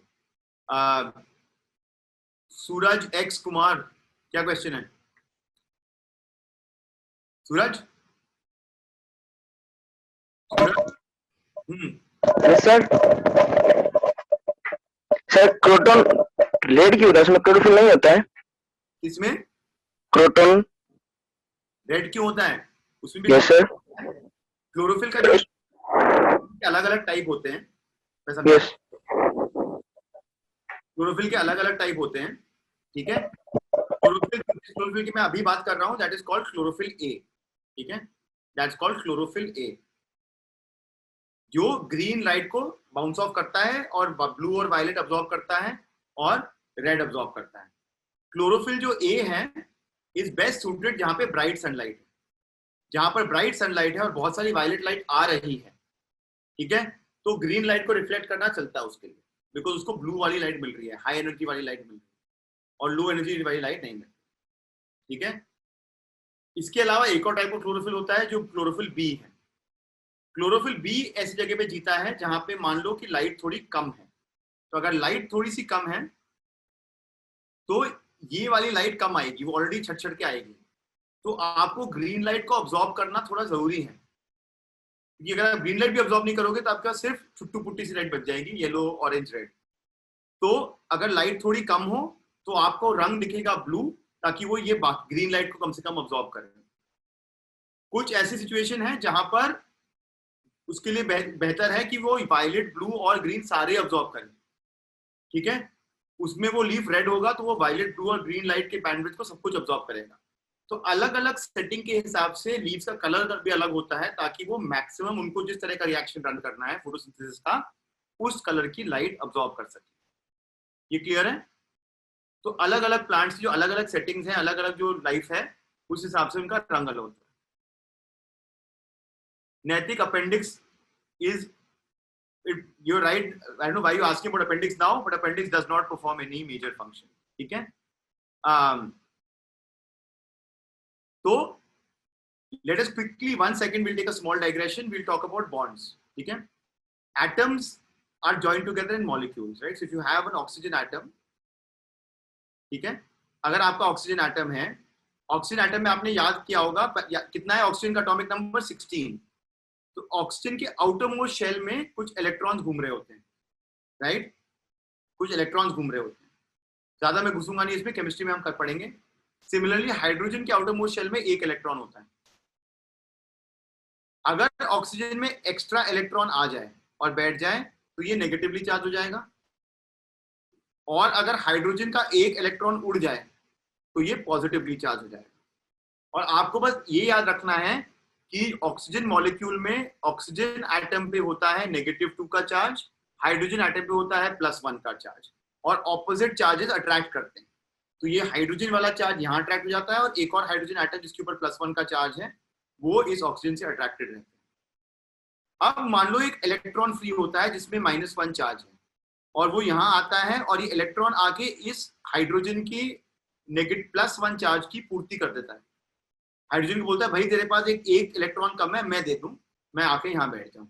S1: Suraj X Kumar, क्या क्वेश्चन है सूरज?
S5: सर क्रोटन रेड क्यों होता है? उसमें क्लोरोफिल नहीं होता है?
S1: इसमें
S5: क्रोटन
S1: रेड क्यों होता है? उसमें भी
S5: यस सर।
S1: क्लोरोफिल का जो अलग अलग टाइप होते हैं,
S5: यस,
S1: क्लोरोफिल के अलग अलग टाइप होते हैं। ठीक है, क्लोरोफिल की मैं अभी बात कर रहा हूं, that is called chlorophyll A. ठीक है, दैट्स कॉल्ड क्लोरोफिल ए, जो ग्रीन लाइट को बाउंस ऑफ करता है और ब्लू और वायलेट अब्सॉर्ब करता है और रेड अब्सॉर्ब करता है। क्लोरोफिल जो ए है इज बेस्ट सूटेड जहां पे ब्राइट सनलाइट है, जहां पर ब्राइट सनलाइट है और बहुत सारी वायलेट लाइट आ रही है। ठीक है, तो ग्रीन लाइट को रिफ्लेक्ट करना चलता है उसके लिए, बिकॉज उसको ब्लू वाली लाइट मिल रही है, हाई एनर्जी वाली लाइट मिल रही है, और लो एनर्जी वाली लाइट नहीं मिल रही। ठीक है, इसके अलावा एक और टाइप ऑफ क्लोरोफिल होता है जो क्लोरोफिल बी है। क्लोरोफिल बी ऐसी जगह पे जीता है जहां पे मान लो कि लाइट थोड़ी कम है। तो अगर लाइट थोड़ी सी कम है तो ये वाली लाइट कम आएगी, वो ऑलरेडी छट छट के आएगी, तो आपको ग्रीन लाइट को ऑब्जॉर्व करना थोड़ा जरूरी है, क्योंकि अगर आप ग्रीन लाइट भी ऑब्जॉर्व नहीं करोगे तो आपके पास सिर्फ छुट्टू पुट्टी सी लाइट बच जाएगी, येलो ऑरेंज रेड। तो अगर लाइट थोड़ी कम हो तो आपको रंग दिखेगा ब्लू, ताकि वो ये ग्रीन लाइट को कम से कम ऑब्जॉर्व करे। कुछ ऐसी सिचुएशन है जहां पर उसके लिए बेहतर है कि वो वायलेट, ब्लू और ग्रीन सारे ऑब्जॉर्व करें। ठीक है, उसमें वो लीफ रेड होगा तो वो वायलेट, ब्लू और ग्रीन लाइट के बैंडविड्थ को सब कुछ ऑब्जॉर्व करेगा। तो अलग अलग सेटिंग के हिसाब से लीव्स का कलर भी अलग होता है, ताकि वो मैक्सिमम उनको जिस तरह का रिएक्शन रन करना है फोटोसिंथेसिस का, उस कलर की लाइट ऑब्जॉर्व कर सके। ये क्लियर है? तो अलग अलग प्लांट्स की जो अलग अलग सेटिंग्स हैं, अलग अलग जो लाइफ है, उस हिसाब से उनका रंग अलग होता है। नैतिक appendix is, you're right, I don't know why you're asking about appendix now, but appendix does not perform any major function. ठीक है, तो let us quickly, 1 second, we'll take a small digression, we'll talk about bonds. ठीक है, atoms are joined together in molecules, right? So if you have an oxygen atom, ठीक है, अगर आपका oxygen atom है, ऑक्सीजन एटम में आपने याद किया होगा कितना है ऑक्सीजन का एटॉमिक नंबर 16। तो ऑक्सीजन के आउटर मोस्ट शेल में कुछ इलेक्ट्रॉन्स घूम रहे होते हैं, राइट, कुछ इलेक्ट्रॉन्स घूम रहे होते हैं। ज्यादा मैं घुसूंगा नहीं इसमें, केमिस्ट्री में हम कर पढ़ेंगे। सिमिलरली हाइड्रोजन के आउटर मोस्ट शेल में एक इलेक्ट्रॉन होता है। अगर ऑक्सीजन में एक्स्ट्रा इलेक्ट्रॉन आ जाए और बैठ जाए तो ये नेगेटिवली चार्ज हो जाएगा, और अगर हाइड्रोजन का एक इलेक्ट्रॉन उड़ जाए तो ये पॉजिटिवली चार्ज हो जाएगा। और आपको बस ये याद रखना है कि ऑक्सीजन मॉलिक्यूल में ऑक्सीजन एटम पे होता है -2 का चार्ज, हाइड्रोजन एटम पे होता है +1 का चार्ज, और ऑपोजिट चार्जेस अट्रैक्ट करते हैं। तो ये हाइड्रोजन वाला चार्ज यहाँ अट्रैक्ट हो जाता है, और एक और हाइड्रोजन एटम जिसके ऊपर +1 का चार्ज है वो इस ऑक्सीजन से अट्रैक्टेड रहते हैं। अब मान लो एक इलेक्ट्रॉन फ्री होता है जिसमें -1 चार्ज है, और वो यहाँ आता है और ये इलेक्ट्रॉन आके इस हाइड्रोजन की +1 चार्ज की पूर्ति कर देता है। हाइड्रोजन को बोलता है भाई तेरे पास एक इलेक्ट्रॉन कम है, मैं दे दूं, मैं आके यहाँ बैठ जाऊं।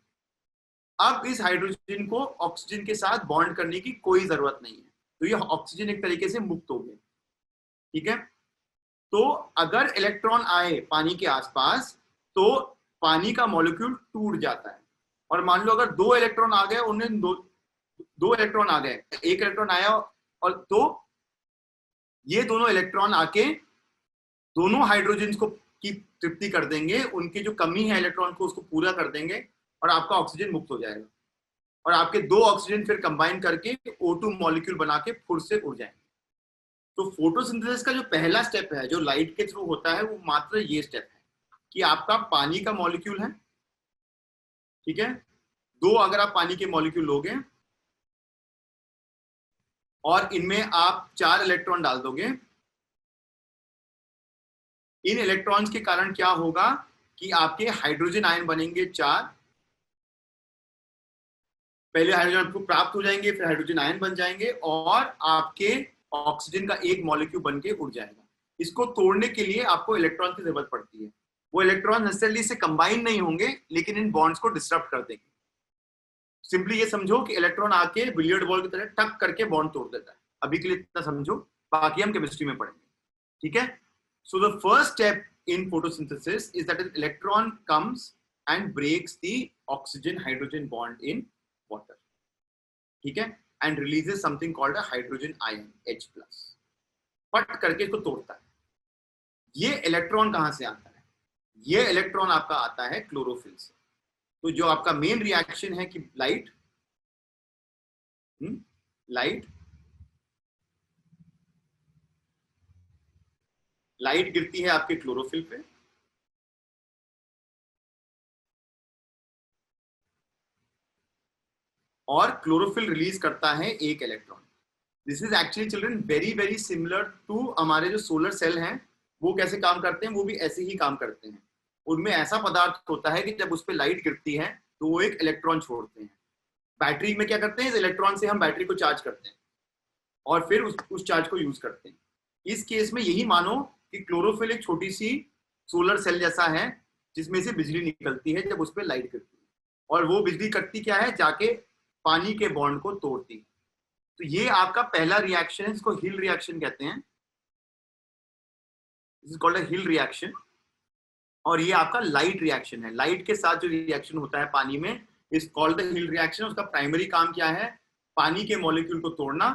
S1: अब इस हाइड्रोजन को ऑक्सीजन के साथ बॉन्ड करने की कोई जरूरत नहीं है, तो ये ऑक्सीजन एक तरीके से मुक्त हो गया। ठीक है, तो अगर इलेक्ट्रॉन आए पानी के आसपास तो पानी का मॉलिक्यूल टूट जाता है, और मान लो अगर 2 इलेक्ट्रॉन आ गए, उन्हें दो इलेक्ट्रॉन आ गए, एक इलेक्ट्रॉन आया, और तो ये दोनों इलेक्ट्रॉन आके दोनों हाइड्रोजन को की तृप्ति कर देंगे, उनकी जो कमी है इलेक्ट्रॉन को उसको पूरा कर देंगे, और आपका ऑक्सीजन मुक्त हो जाएगा, और आपके 2 ऑक्सीजन फिर कंबाइन करके O2 मॉलिक्यूल बना के फिर से उड़ जाएंगे। तो फोटोसिंथेसिस का जो पहला स्टेप है जो लाइट के थ्रू होता है वो मात्र ये स्टेप है कि आपका पानी का मॉलिक्यूल है, ठीक है, 2 अगर आप पानी के मॉलिक्यूल लोगे और इनमें आप 4 इलेक्ट्रॉन डाल दोगे, इन इलेक्ट्रॉन्स के कारण क्या होगा कि आपके हाइड्रोजन आयन बनेंगे 4, पहले हाइड्रोजन आपको प्राप्त हो जाएंगे, फिर हाइड्रोजन आयन बन जाएंगे, और आपके ऑक्सीजन का एक मॉलिक्यूल बन के उड़ जाएगा। इसको तोड़ने के लिए आपको इलेक्ट्रॉन की जरूरत पड़ती है। वो इलेक्ट्रॉन नेसेसरली से कंबाइन नहीं होंगे, लेकिन इन बॉन्ड्स को डिस्टर्ब कर देंगे। सिंपली ये समझो कि इलेक्ट्रॉन आके बिलियर्ड बॉल की तरह टक करके बॉन्ड तोड़ देता है। अभी के लिए इतना समझो, बाकी हम केमिस्ट्री में पढ़ेंगे। ठीक है, so the first step in photosynthesis is that an electron comes and breaks the oxygen hydrogen bond in water, ठीक है, and releases something called a hydrogen ion H+, पट करके इसको तोड़ता है। ये इलेक्ट्रॉन कहां से आता है? ये इलेक्ट्रॉन आपका आता है क्लोरोफिल से। तो जो आपका मेन रिएक्शन है कि लाइट गिरती है आपके क्लोरोफिल पे, और क्लोरोफिल रिलीज करता है एक electron. This is actually children very very similar to हमारे जो सोलर सेल हैं, वो कैसे काम करते हैं, वो भी ऐसे ही काम करते हैं। उनमें ऐसा पदार्थ होता है कि जब उस पर लाइट गिरती है तो वो एक इलेक्ट्रॉन छोड़ते हैं। बैटरी में क्या करते हैं, इस इलेक्ट्रॉन से हम बैटरी को चार्ज करते हैं और फिर उस चार्ज को यूज करते हैं। इस केस में यही मानो कि क्लोरोफिल एक छोटी सी सोलर सेल जैसा है जिसमें से बिजली निकलती है जब उस पर लाइट गिरती है, और वो बिजली करती क्या है, जाके पानी के बॉन्ड को तोड़ती है। तो ये आपका पहला रिएक्शन है, इसको हिल रिएक्शन कहते हैं, this is called a hill reaction. और ये आपका लाइट रिएक्शन है, लाइट के साथ जो रिएक्शन होता है पानी में is called the hill reaction. उसका प्राइमरी काम क्या है, पानी के मॉलिक्यूल को तोड़ना,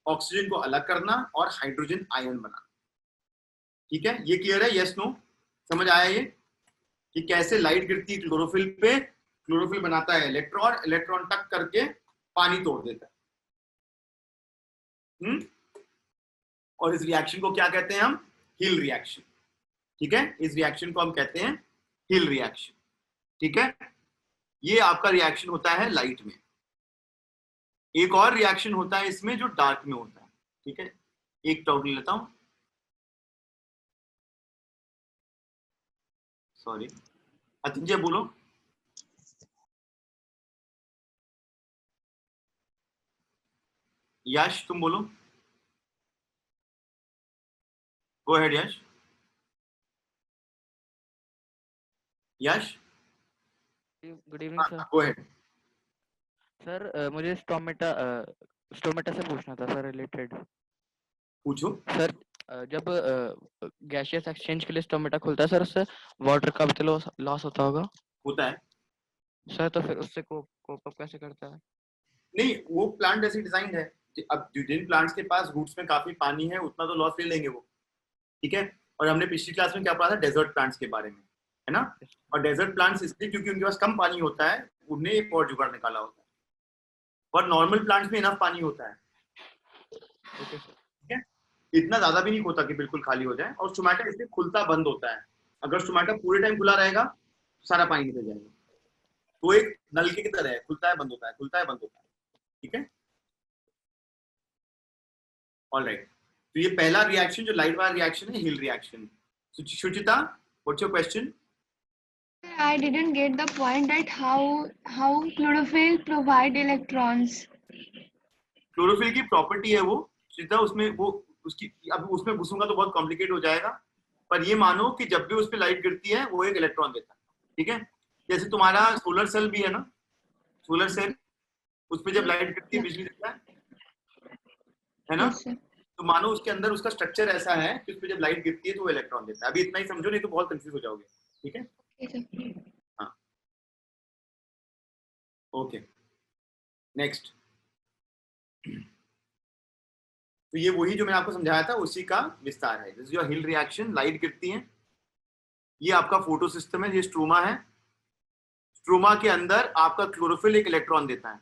S1: ऑक्सीजन को अलग करना और हाइड्रोजन आयन बनाना। ठीक है, ये क्लियर है? यस नो, समझ आया ये कि कैसे लाइट गिरती है क्लोरोफिल पे, क्लोरोफिल बनाता है इलेक्ट्रॉन, इलेक्ट्रॉन टक करके पानी तोड़ देता है। और इस रिएक्शन को क्या कहते हैं हम, हिल रिएक्शन। ठीक है, इस रिएक्शन को हम कहते हैं हिल रिएक्शन। ठीक है, ये आपका रिएक्शन होता है लाइट में। एक और रिएक्शन होता है इसमें जो डार्क में होता है। ठीक है, एक टॉपिक ले लेता हूं, सॉरी अतिजय बोलो। यश तुम बोलो, go ahead Yash. Yash
S13: good evening sir.
S1: Go ahead
S13: sir मुझे स्टोमेटा से पूछना था सर, रिलेटेड।
S1: पूछो
S13: सर। जब गैसियस एक्सचेंज के लिए स्टोमेटा खुलता है सर, उससे वाटर का भी लॉस होता होगा?
S1: होता है
S13: सर, तो फिर उससे कोप अप कैसे करता है?
S1: नहीं, वो प्लांट ऐसे डिजाइन है। अब जिन प्लांट्स के पास रूट्स में काफी पानी है उतना तो लॉस ले लेंगे वो, ठीक है। और हमने पिछली क्लास में क्या पढ़ा था, डेजर्ट प्लांट्स के बारे में, है ना। और डेजर्ट प्लांट्स इसलिए क्योंकि उनके पास कम पानी होता है, उन्हें एक और जुगाड़ निकाला होता है, और नॉर्मल प्लांट्स में इनफ पानी होता है, ठीक है। इतना ज्यादा भी नहीं होता कि बिल्कुल खाली हो जाए। और स्टोमेटा इसलिए खुलता बंद होता है। अगर स्टोमेटा पूरे टाइम खुला रहेगा तो सारा पानी निकल जाएगा। तो एक नलके की तरह है, खुलता है बंद होता है, खुलता है बंद होता है, ठीक है। ऑलराइट, तो ये पहला रिएक्शन जो लाइट वाला रिएक्शन है, Hill reaction. Suchita, what's your question?
S14: I didn't get the point that how chlorophyll provide electrons.
S1: Chlorophyll की प्रॉपर्टी है वो सुचिता, उसमें वो उसकी, अब उसमें घुसूंगा तो बहुत कॉम्प्लिकेट हो जाएगा, पर ये मानो कि जब भी उस पर लाइट गिरती है वो एक इलेक्ट्रॉन देता है, ठीक है। जैसे तुम्हारा सोलर सेल भी है ना, सोलर सेल, उस पर जब लाइट गिरती है बिजली देता है ना। तो मानो उसके अंदर उसका स्ट्रक्चर ऐसा है कि उस पर जब लाइट गिरती है तो वो इलेक्ट्रॉन देता है। अभी इतना ही समझो, नहीं तो बहुत कंफ्यूज हो जाओगे, ठीक है। हाँ, ओके, नेक्स्ट। तो ये वही जो मैंने आपको समझाया था उसी का विस्तार है। जैसे जो हिल रिएक्शन, लाइट गिरती है, ये आपका फोटो सिस्टम है, ये स्ट्रोमा है। स्ट्रोमा के अंदर आपका क्लोरोफिल एक इलेक्ट्रॉन देता है,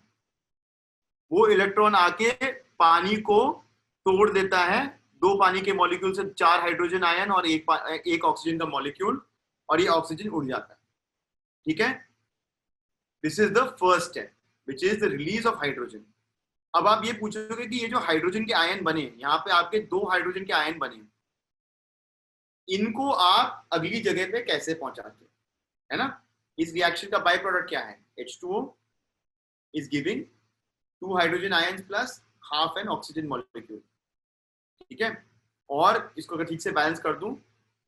S1: वो इलेक्ट्रॉन आके पानी को तोड़ देता है। 2 पानी के मॉलिक्यूल से 4 हाइड्रोजन आयन और एक ऑक्सीजन का मॉलिक्यूल, और ये ऑक्सीजन उड़ जाता है, ठीक है। This is the first step which is the release of hydrogen. अब आप ये पूछोगे कि ये जो हाइड्रोजन के आयन बने, यहाँ पे आपके 2 हाइड्रोजन के आयन बने, इनको आप अगली जगह पे कैसे पहुंचाते है ना। इस रिएक्शन का बाय प्रोडक्ट क्या है, H2O is giving 2 hydrogen ions plus half an oxygen molecule, ठीक है। और इसको अगर ठीक से बैलेंस कर दूं,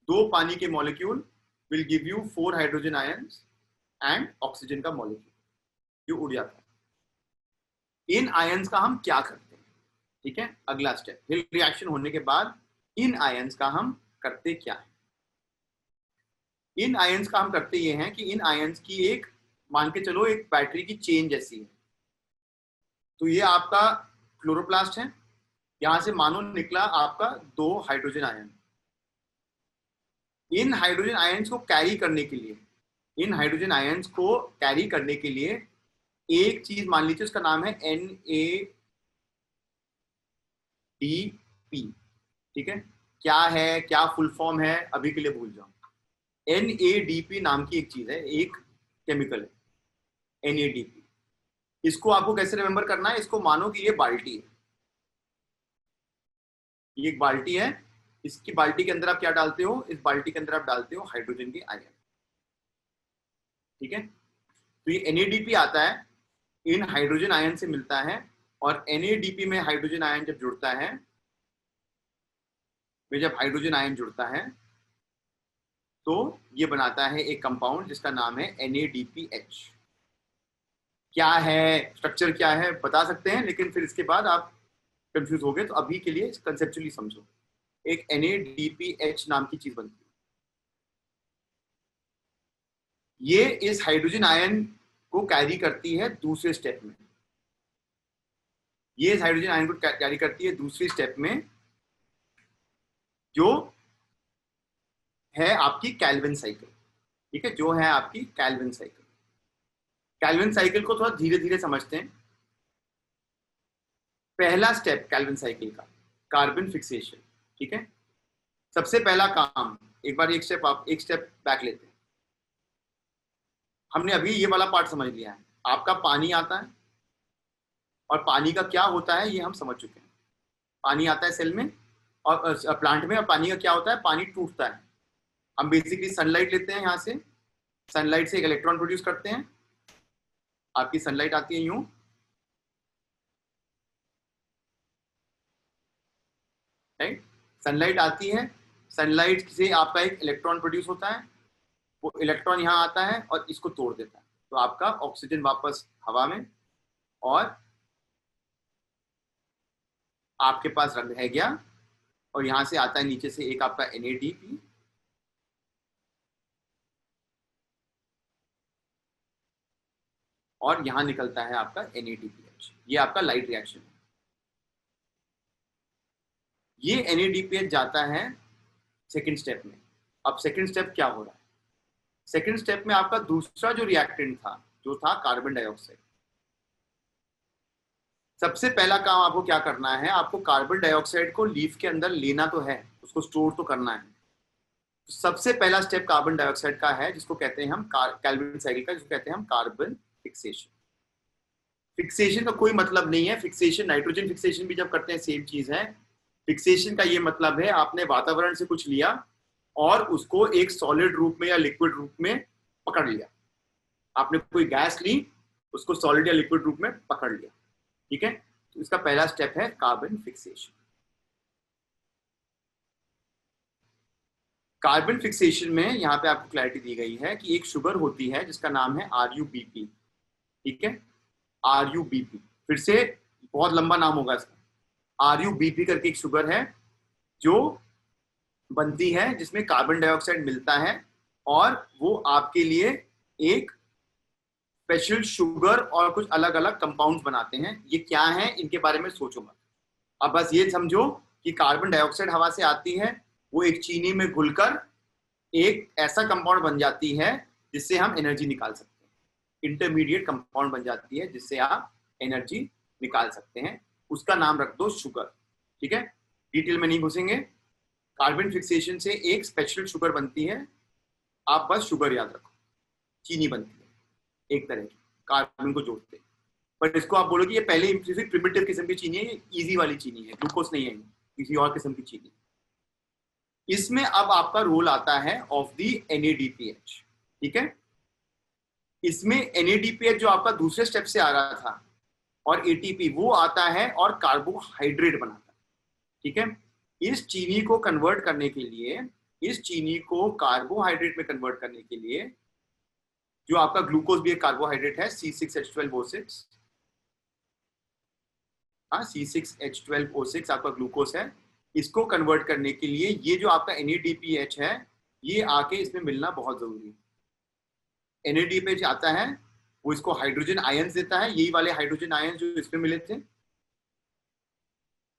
S1: 2 पानी के molecule will give you 4 hydrogen ions and oxygen का मॉलिक्यूल, जो उड़ जाता है। इन आयंस का हम क्या करते हैं, ठीक है। अगला स्टेप, हिल रिएक्शन होने के बाद इन आयंस का हम करते क्या है। इन आयंस का हम करते ये हैं कि इन आयंस की एक, मान के चलो एक बैटरी की चेन जैसी है। तो ये आपका क्लोरोप्लास्ट है, यहां से मानो निकला आपका 2 हाइड्रोजन आयन। इन हाइड्रोजन आयंस को कैरी करने के लिए, इन हाइड्रोजन आयंस को कैरी करने के लिए एक चीज मान लीजिए, उसका नाम है NADP, ठीक है। क्या है, क्या फुल फॉर्म है, अभी के लिए भूल जाओ। NADP नाम की एक चीज है, एक केमिकल है NADP। इसको आपको कैसे रिमेंबर करना है, इसको मानो कि ये बाल्टी है, ये एक बाल्टी है। इसकी बाल्टी के अंदर आप क्या डालते हो, इस बाल्टी के अंदर आप डालते हो हाइड्रोजन के आयन, ठीक है। तो ये NADP आता है, इन हाइड्रोजन आयन से मिलता है, और NADP में हाइड्रोजन आयन जब जुड़ता है, जब हाइड्रोजन आयन जुड़ता है तो ये बनाता है एक कंपाउंड जिसका नाम है NADPH। क्या है, स्ट्रक्चर क्या है बता सकते हैं, लेकिन फिर इसके बाद आप कंफ्यूज हो गए, तो अभी के लिए कंसेप्चुअली समझो। एक NADPH नाम की चीज बनती है, ये इस हाइड्रोजन आयन को कैरी करती है दूसरे स्टेप में। ये इस हाइड्रोजन आयन को कैरी करती है दूसरी स्टेप में, जो है आपकी कैल्विन साइकिल, ठीक है, जो है आपकी कैल्विन साइकिल। कैल्विन साइकिल को थोड़ा धीरे धीरे समझते हैं। पहला स्टेप कैल्विन साइकिल का, कार्बन फिक्सेशन, ठीक है। सबसे पहला काम, एक बार एक स्टेप बैक लेते हैं। हमने अभी ये वाला पार्ट समझ लिया है, आपका पानी आता है, और पानी का क्या होता है ये हम समझ चुके हैं। पानी आता है सेल में और प्लांट में, और पानी का क्या होता है, पानी टूटता है। हम बेसिकली सनलाइट लेते हैं, यहाँ से सनलाइट से एक इलेक्ट्रॉन प्रोड्यूस करते हैं। आपकी सनलाइट आती है यूं, राइट, सनलाइट आती है, सनलाइट से आपका एक इलेक्ट्रॉन प्रोड्यूस होता है, वो इलेक्ट्रॉन यहाँ आता है और इसको तोड़ देता है, तो आपका ऑक्सीजन वापस हवा में, और आपके पास रंग रह गया। और यहां से आता है नीचे से एक आपका NADP, और यहां निकलता है आपका NADPH। NADPH, ये आपका लाइट रिएक्शन है। ये NADPH जाता है सेकेंड स्टेप में। अब सेकेंड स्टेप क्या हो रहा है? सेकेंड स्टेप में आपका दूसरा जो रिएक्टेंट था, जो था कार्बन डाइऑक्साइड। सबसे पहला काम आपको क्या करना है, आपको कार्बन डाइऑक्साइड को लीफ के अंदर लेना तो है, उसको स्टोर तो करना है। तो सबसे पहला स्टेप कार्बन डाइऑक्साइड का है, जिसको कहते हैं हम कैल्विन साइकिल का, जिसको कहते हैं हम कार्बन फिक्सेशन। फिक्सेशन का कोई मतलब नहीं है, फिक्सेशन नाइट्रोजन फिक्सेशन भी जब करते हैं सेम चीज है। फिक्सेशन का ये मतलब है आपने वातावरण से कुछ लिया और उसको एक सॉलिड रूप में या लिक्विड रूप में पकड़ लिया। आपने कोई गैस ली, उसको सॉलिड या लिक्विड रूप में पकड़ लिया, ठीक है। तो इसका पहला स्टेप है कार्बन फिक्सेशन। कार्बन फिक्सेशन में यहाँ पे आपको क्लैरिटी दी गई है कि एक शुगर होती है जिसका नाम है RUBP, ठीक है, RUBP। फिर से बहुत लंबा नाम होगा इसका। RUBP करके एक शुगर है जो बनती है, जिसमें कार्बन डाइऑक्साइड मिलता है और वो आपके लिए एक स्पेशल शुगर और कुछ अलग अलग कंपाउंड्स बनाते हैं। ये क्या है, इनके बारे में सोचूंगा। अब बस ये समझो कि कार्बन डाइऑक्साइड हवा से आती है, वो एक चीनी में घुलकर एक ऐसा कंपाउंड बन जाती है जिससे हम एनर्जी निकाल सकते हैं। इंटरमीडिएट कंपाउंड बन जाती है जिससे आप एनर्जी निकाल सकते हैं। उसका नाम रख दो शुगर, ठीक है। डिटेल में नहीं घुसेंगे। कार्बन फिक्सेशन से एक स्पेशल शुगर बनती है, आप बस शुगर याद रखो। चीनी बनती है एक तरह की, कार्बन को जोड़ते हैं। पर इसको आप बोलोगे ये पहले प्रिमिटिव किस्म की चीनी है, इजी वाली चीनी है, ग्लूकोज नहीं है, किसी और किस्म की चीनी। इसमें अब आपका रोल आता है ऑफ दी NADPH, ठीक है। इसमें NADPH जो आपका दूसरे स्टेप से आ रहा था और ATP वो आता है और कार्बोहाइड्रेट बनाता है, ठीक है। इस चीनी को कन्वर्ट करने के लिए, इस चीनी को कार्बोहाइड्रेट में कन्वर्ट करने के लिए, जो आपका ग्लूकोज भी एक कार्बोहाइड्रेट है, C6H12O6, हाँ C6H12O6 आपका ग्लूकोज है। इसको कन्वर्ट करने के लिए ये जो आपका NADPH है, ये आके इसमें मिलना बहुत जरूरी है। NADPH आता है, वो इसको हाइड्रोजन आयंस देता है, यही वाले हाइड्रोजन आयंस जो इसमें मिले थे,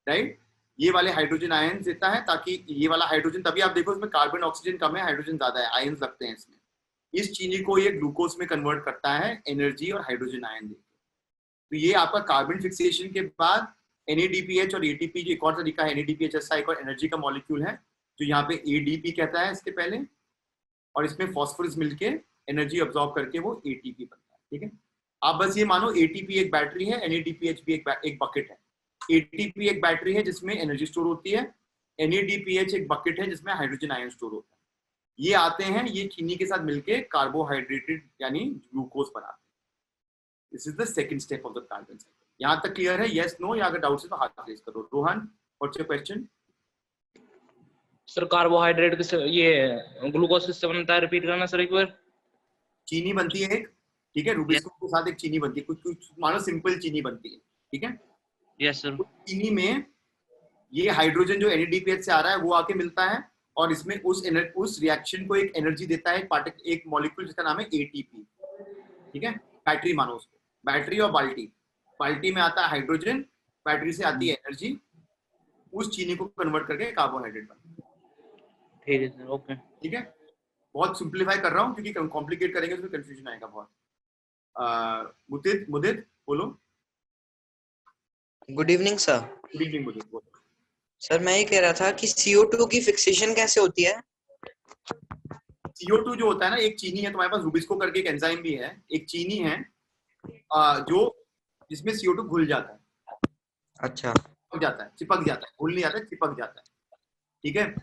S1: राइट। ये वाले हाइड्रोजन आयंस देता है, ताकि ये वाला हाइड्रोजन, तभी आप देखो इसमें कार्बन ऑक्सीजन कम है, हाइड्रोजन ज्यादा है, आयंस लगते हैं इसमें। इस चीनी को ये ग्लूकोज में कन्वर्ट करता है एनर्जी और हाइड्रोजन आयन देकर। तो ये आपका कार्बन फिक्सेशन के बाद NADPH और ATP, जो एक और तरीका है, NADPH ऐसा एक और एनर्जी का मॉलिक्यूल है जो यहाँ पे ADP कहता है इसके पहले, और इसमें फॉस्फोरस मिलके एनर्जी अब्सॉर्ब करके वो ATP बनता है, ठीक है। आप बस ये मानो ATP एक बैटरी है, NADPH भी एक बकेट है। ATP एक बैटरी है जिसमें एनर्जी स्टोर होती है, NADPH एक बकेट है जिसमें हाइड्रोजन आयन स्टोर होता है। ये आते हैं, ये चीनी के साथ मिलके कार्बोहाइड्रेटेड यानी ग्लूकोज बनाते हैं। This is the second step of the carbon cycle. यहाँ तक क्लियर है? यस, नो, या अगर डाउट है तो हाथ रेज करो। Rohan, what's your question?
S15: Sir carbohydrate किससे, ये ग्लूकोज किससे बनता है, रिपीट करना सर एक बार।
S1: चीनी बनती है एक, ठीक है, रूबिस्को के साथ एक चीनी बनती है, कुछ मानो सिंपल चीनी बनती है, ठीक है।
S15: Yes sir.
S1: चीनी में ये हाइड्रोजन जो NADPH से आ रहा है वो आके मिलता है और इसमें उस रिएक्शन को एक एनर्जी देता है एक मॉलिक्यूल जिसका नाम है ATP, ठीक है। बैटरी मानो उसको, बैटरी और बाल्टी में आता है हाइड्रोजन, बैटरी से आती है एनर्जी, उस चीनी को कन्वर्ट करके कार्बोहाइड्रेट बनता है,
S15: ठीक है सर, ओके,
S1: ठीक है। बहुत सिंप्लीफाई कर रहा हूँ क्योंकि कॉम्प्लिकेट करेंगे तो कंफ्यूजन आएगा बहुत। मुदित बोलो।
S16: Good evening sir.
S1: Good evening Mudit, बोलो।
S16: सर मैं ये कह रहा था कि CO2 की फिक्सेशन कैसे होती है?
S1: CO2 जो होता है ना, एक चीनी है, तुम्हारे पास रूबिस्को करके एक एंजाइम भी है, एक चीनी है जो जिसमें CO2 घुल जाता है।
S16: अच्छा।
S1: चिपक जाता है, घुल नहीं जाता है, चिपक जाता है, ठीक है।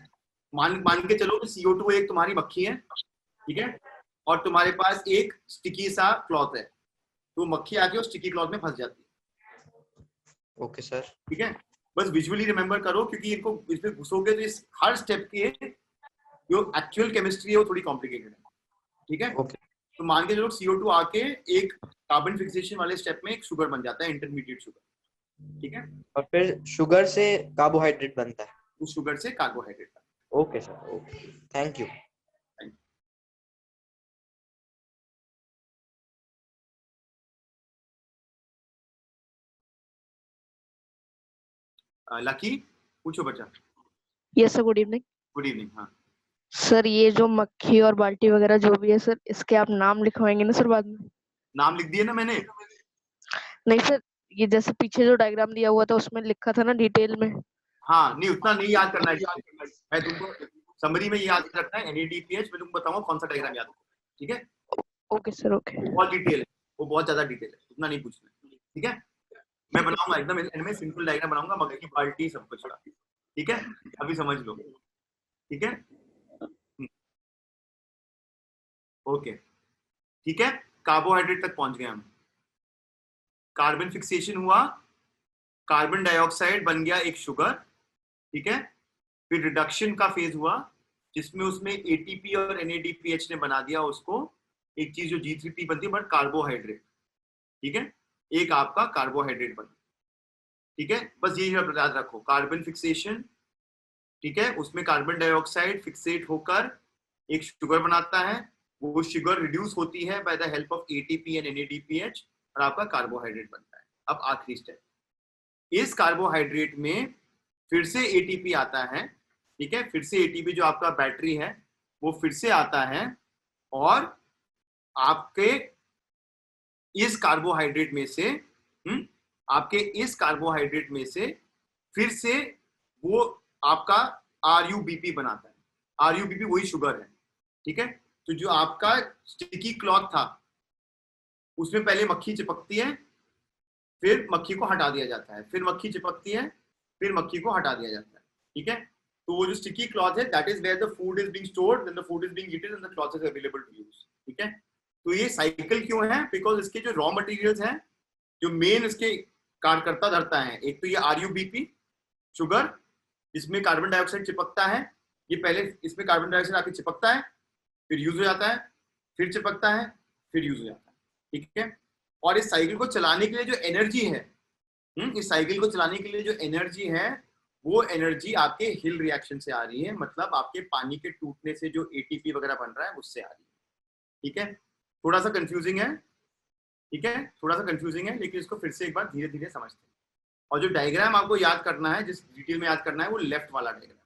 S1: मान के चलो कि CO2 एक तुम्हारी मक्खी है, ठीक है, और तुम्हारे पास एक स्टिकी सा क्लॉथ है, तो मक्खी आके उस स्टिकी क्लॉथ में फंस जाती है।
S16: Okay sir.
S1: ठीक है, बस विजुअली रिमेम्बर करो क्योंकि इनको इसमें घुसोगे तो इस हर स्टेप के जो एक्चुअल केमिस्ट्री है वो थोड़ी कॉम्प्लिकेटेड है, ठीक है। तो मान के चलो CO2 आके एक कार्बन फिक्सेशन वाले स्टेप में एक शुगर बन जाता है, इंटरमीडिएट शुगर, ठीक है,
S16: और फिर शुगर से कार्बोहाइड्रेट बनता है।
S1: उस शुगर से carbohydrate.
S16: Okay sir, okay, thank you.
S1: Lucky पूछो बच्चा।
S7: Yes sir, good evening.
S1: Good evening. हाँ
S7: सर ये जो मक्खी और बाल्टी वगैरह जो भी है सर, इसके आप नाम लिखवाएंगे ना सर बाद में?
S1: नाम लिख दिए ना मैंने।
S7: नहीं सर, ये जैसे पीछे जो डायग्राम दिया हुआ था उसमें लिखा था ना डिटेल में।
S1: हाँ नहीं, उतना नहीं याद करना है, मैं तुमको समरी में याद रखना है। NADPH मैं तुमको बताऊंगा कौन सा डायग्राम याद रखना है, ठीक है?
S7: Okay sir, okay.
S1: बहुत डिटेल है वो, बहुत ज्यादा डिटेल है, उतना नहीं पूछना, ठीक है? मैं बनाऊंगा एकदम इनमें सिंपल डायग्राम बनाऊंगा, मक्खी बाल्टी सब कुछ का, ठीक है? अभी समझ लो, ठीक है? ओके, ठीक है। कार्बोहाइड्रेट तक पहुंच गए हम। कार्बन फिक्सेशन हुआ, कार्बन डाइऑक्साइड बन गया एक शुगर, ठीक है? फिर रिडक्शन का फेज हुआ जिसमें उसमें ATP और NADPH ने बना दिया उसको एक चीज जो G3P बनती है, बट कार्बोहाइड्रेट, ठीक है? एक आपका कार्बोहाइड्रेट बना, ठीक है? बस ये याद रखो, कार्बन फिक्सेशन, ठीक है? उसमें कार्बन डाइऑक्साइड फिक्सेट होकर एक शुगर बनाता है, वो शुगर रिड्यूस होती है by the help of ATP and NADPH और आपका कार्बोहाइड्रेट बनता है। अब आखिरी स्टेप, इस कार्बोहाइड्रेट में फिर से ATP आता है, ठीक है? फिर से ATP जो आपका बैटरी है वो फिर से आता है और आपके इस कार्बोहाइड्रेट में से आपके इस कार्बोहाइड्रेट में से फिर से वो आपका RUBP बनाता है। RUBP वही शुगर है, ठीक है? तो जो आपका स्टिकी क्लॉथ था उसमें पहले मक्खी चिपकती है, फिर मक्खी को हटा दिया जाता है, फिर मक्खी चिपकती है, फिर मक्खी को हटा दिया जाता है, ठीक है? तो वो जो स्टिकी क्लॉथ है, that is where the food is being stored, then the food is being eaten and the cloth is available to use, ठीक है? तो ये साइकिल क्यों है? बिकॉज इसके जो रॉ मटेरियल्स हैं, जो मेन इसके कार्यकर्ता धरता है, एक तो ये RUBP शुगर जिसमें कार्बन डाइऑक्साइड चिपकता है, ये पहले इसमें कार्बन डाइऑक्साइड आके चिपकता है, फिर यूज हो जाता है, फिर चिपकता है, फिर यूज हो जाता है, ठीक है? और इस साइकिल को चलाने के लिए जो एनर्जी है, इस साइकिल को चलाने के लिए जो एनर्जी है, वो एनर्जी आपके हिल रिएक्शन से आ रही है, मतलब आपके पानी के टूटने से जो ATP वगैरह बन रहा है उससे आ रही है, ठीक है? थोड़ा सा कंफ्यूजिंग है, ठीक है? थोड़ा सा कंफ्यूजिंग है, लेकिन इसको फिर से एक बार धीरे धीरे समझते हैं। और जो डायग्राम आपको याद करना है, जिस डिटेल में याद करना है, वो लेफ्ट वाला डायग्राम,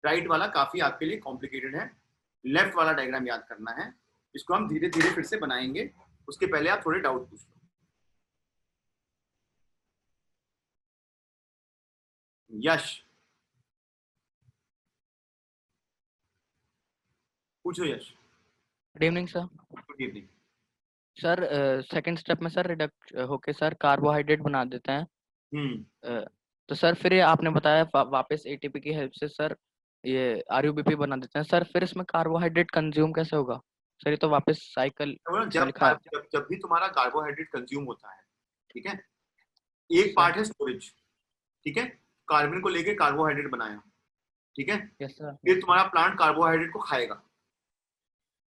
S1: राइट वाला काफी आपके लिए कॉम्प्लिकेटेड है, लेफ्ट वाला डायग्राम याद करना है, इसको हम धीरे धीरे फिर से बनाएंगे। उसके पहले आप थोड़े डाउट पूछ लो। यश पूछो। Yash
S13: good evening sir.
S1: Good evening
S13: sir. Second step में सर रिडक्ट होके सर कार्बोहाइड्रेट बना देते हैं। तो सर फिर ये आपने बताया वापस ATP की हेल्प से सर ये RUBP बना देते हैं सर, फिर इसमें कार्बोहाइड्रेट कंज्यूम कैसे होगा सर? ये तो वापस साइकिल
S1: जब भी तुम्हारा कार्बोहाइड्रेट कंज्यूम होता है, ठीक है, एक पार्ट है स्टोरेज, ठीक है? कार्बन को लेके कार्बोहाइड्रेट बनाया, ठीक है? फिर तुम्हारा प्लांट कार्बोहाइड्रेट को खाएगा,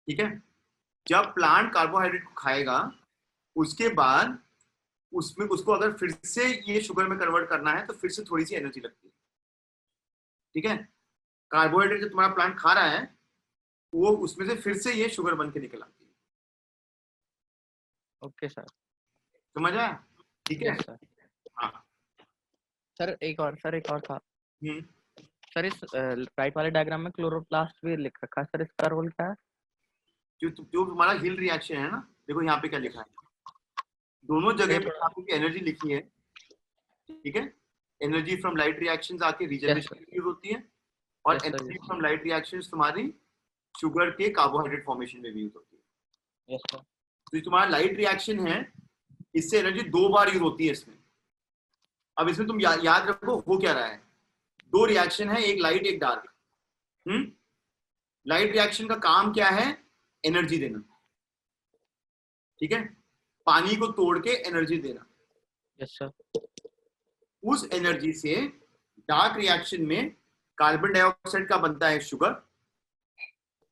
S1: ठीक है? जब प्लांट कार्बोहाइड्रेट को खाएगा उसके बाद उसमें उसको अगर फिर से ये शुगर में कन्वर्ट करना है तो फिर से थोड़ी सी एनर्जी लगती है, ठीक है? कार्बोहाइड्रेट जो तुम्हारा प्लांट खा रहा है वो उसमें से फिर से ये शुगर बन के निकल आती है।
S13: ओके सर,
S1: समझ आया? ठीक है
S13: सर।
S1: हाँ
S13: सर एक और था सर, इस राइट वाले डायग्राम में क्लोरोप्लास्ट भी लिख रखा है सर, इसका रोल क्या है?
S1: जो तुम्हारा हिल रिएक्शन है ना, देखो यहाँ पे क्या लिखा है, दोनों जगह पे आपकी एनर्जी लिखी है, ठीक है? एनर्जी फ्रॉम लाइट रिएक्शंस आके रीजनरेशन यूज होती है, और एनर्जी फ्रॉम लाइट रिएक्शंस तुम्हारी शुगर के कार्बोहाइड्रेट फॉर्मेशन में भी यूज होती है।
S13: Yes sir.
S1: तो तुम्हारा लाइट रिएक्शन है, इससे एनर्जी 2 बार यूज होती है इसमें। अब इसमें तुम याद रखो हो क्या रहा है, 2 रिएक्शन है, एक लाइट एक डार्क। लाइट रिएक्शन का काम क्या है? एनर्जी देना, ठीक है? पानी को तोड़ के एनर्जी देना।
S13: Yes sir.
S1: उस एनर्जी से डार्क रिएक्शन में कार्बन डाइऑक्साइड का बनता है शुगर,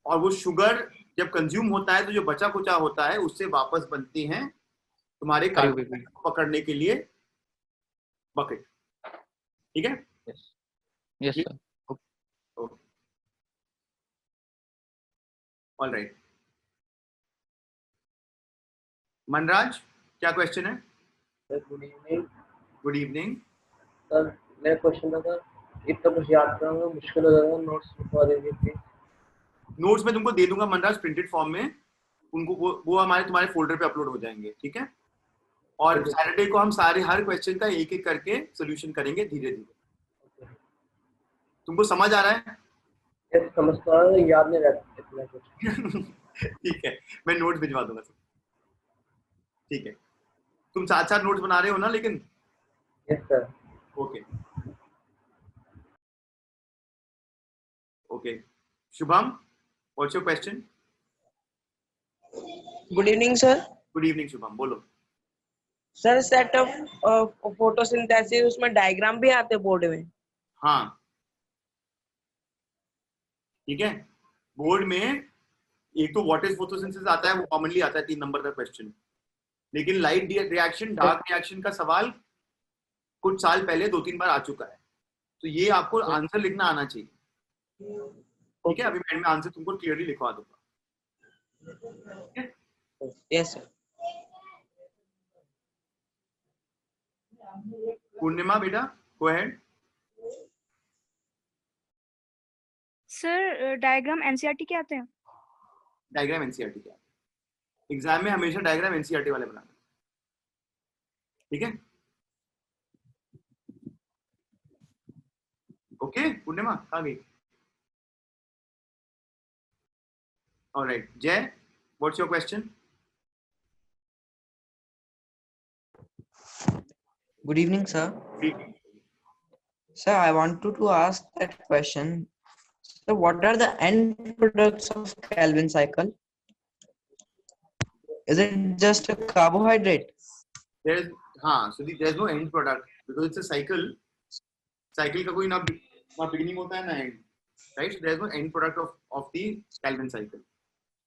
S1: और वो शुगर जब कंज्यूम होता है तो जो बचा कुचा होता है उससे वापस बनती हैं तुम्हारे कार्बन को पकड़ने के लिए बकेट, ठीक है?
S13: Yes sir.
S1: All right. Manraj क्या क्वेश्चन है?
S8: Good evening.
S1: Good evening
S8: sir, मेरा क्वेश्चन था इतना कुछ याद कराऊंगा मुश्किल हो जाएगा, नोट्स लिखवा देंगे प्लीज।
S1: नोट्स में तुमको दे दूंगा मनराज प्रिंटेड फॉर्म में, उनको वो हमारे तुम्हारे फोल्डर पे अपलोड हो जाएंगे, ठीक है। और सैटरडे को हम सारे हर क्वेश्चन का एक एक करके सोल्यूशन करेंगे धीरे धीरे। तुमको समझ आ रहा है?
S8: समझता है, याद नहीं रहता इतना कुछ।
S1: ठीक है, मैं नोट्स भिजवा दूंगा सब। ठीक है, तुम साथ साथ नोट्स बना रहे हो ना लेकिन?
S8: Yes sir.
S1: Okay okay. Shubham, what's your question?
S17: Good evening sir.
S1: Good evening Shubham, बोलो।
S17: सर सेट ऑफ फोटोसिंथेसिस, उसमें डायग्राम भी आते हैं बोर्ड में?
S1: हाँ ठीक है, बोर्ड में एक तो व्हाट इज फोटोसिंथेसिस आता है, वो कॉमनली आता है 3 नंबर का क्वेश्चन। लेकिन लाइट रिएक्शन, डार्क रिएक्शन का सवाल कुछ साल पहले 2-3 बार आ चुका है, तो ये आपको आंसर लिखना आना चाहिए, ठीक है। अभी मैं आंसर तुमको क्लियरली लिखवा दूंगा।
S17: Yes sir.
S1: पूर्णिमा बेटा, go ahead.
S18: Sir diagram NCERT के आते हैं?
S1: डायग्राम एनसीईआरटी के आते हैं, एग्जाम में हमेशा डायग्राम एनसीईआरटी वाले बनाते हैं, ठीक है। ओके पूर्णिमा, कहाँ गई? ऑलराइट, जय, what's your question?
S16: Good evening, sir. Sir, I wanted to ask that question. So, what are the end products of Calvin cycle? Is it just a carbohydrate?
S1: There is, there is no end product because it's a cycle. Cycle का कोई ना beginning होता है ना end, right? So there is no end product of the Calvin cycle,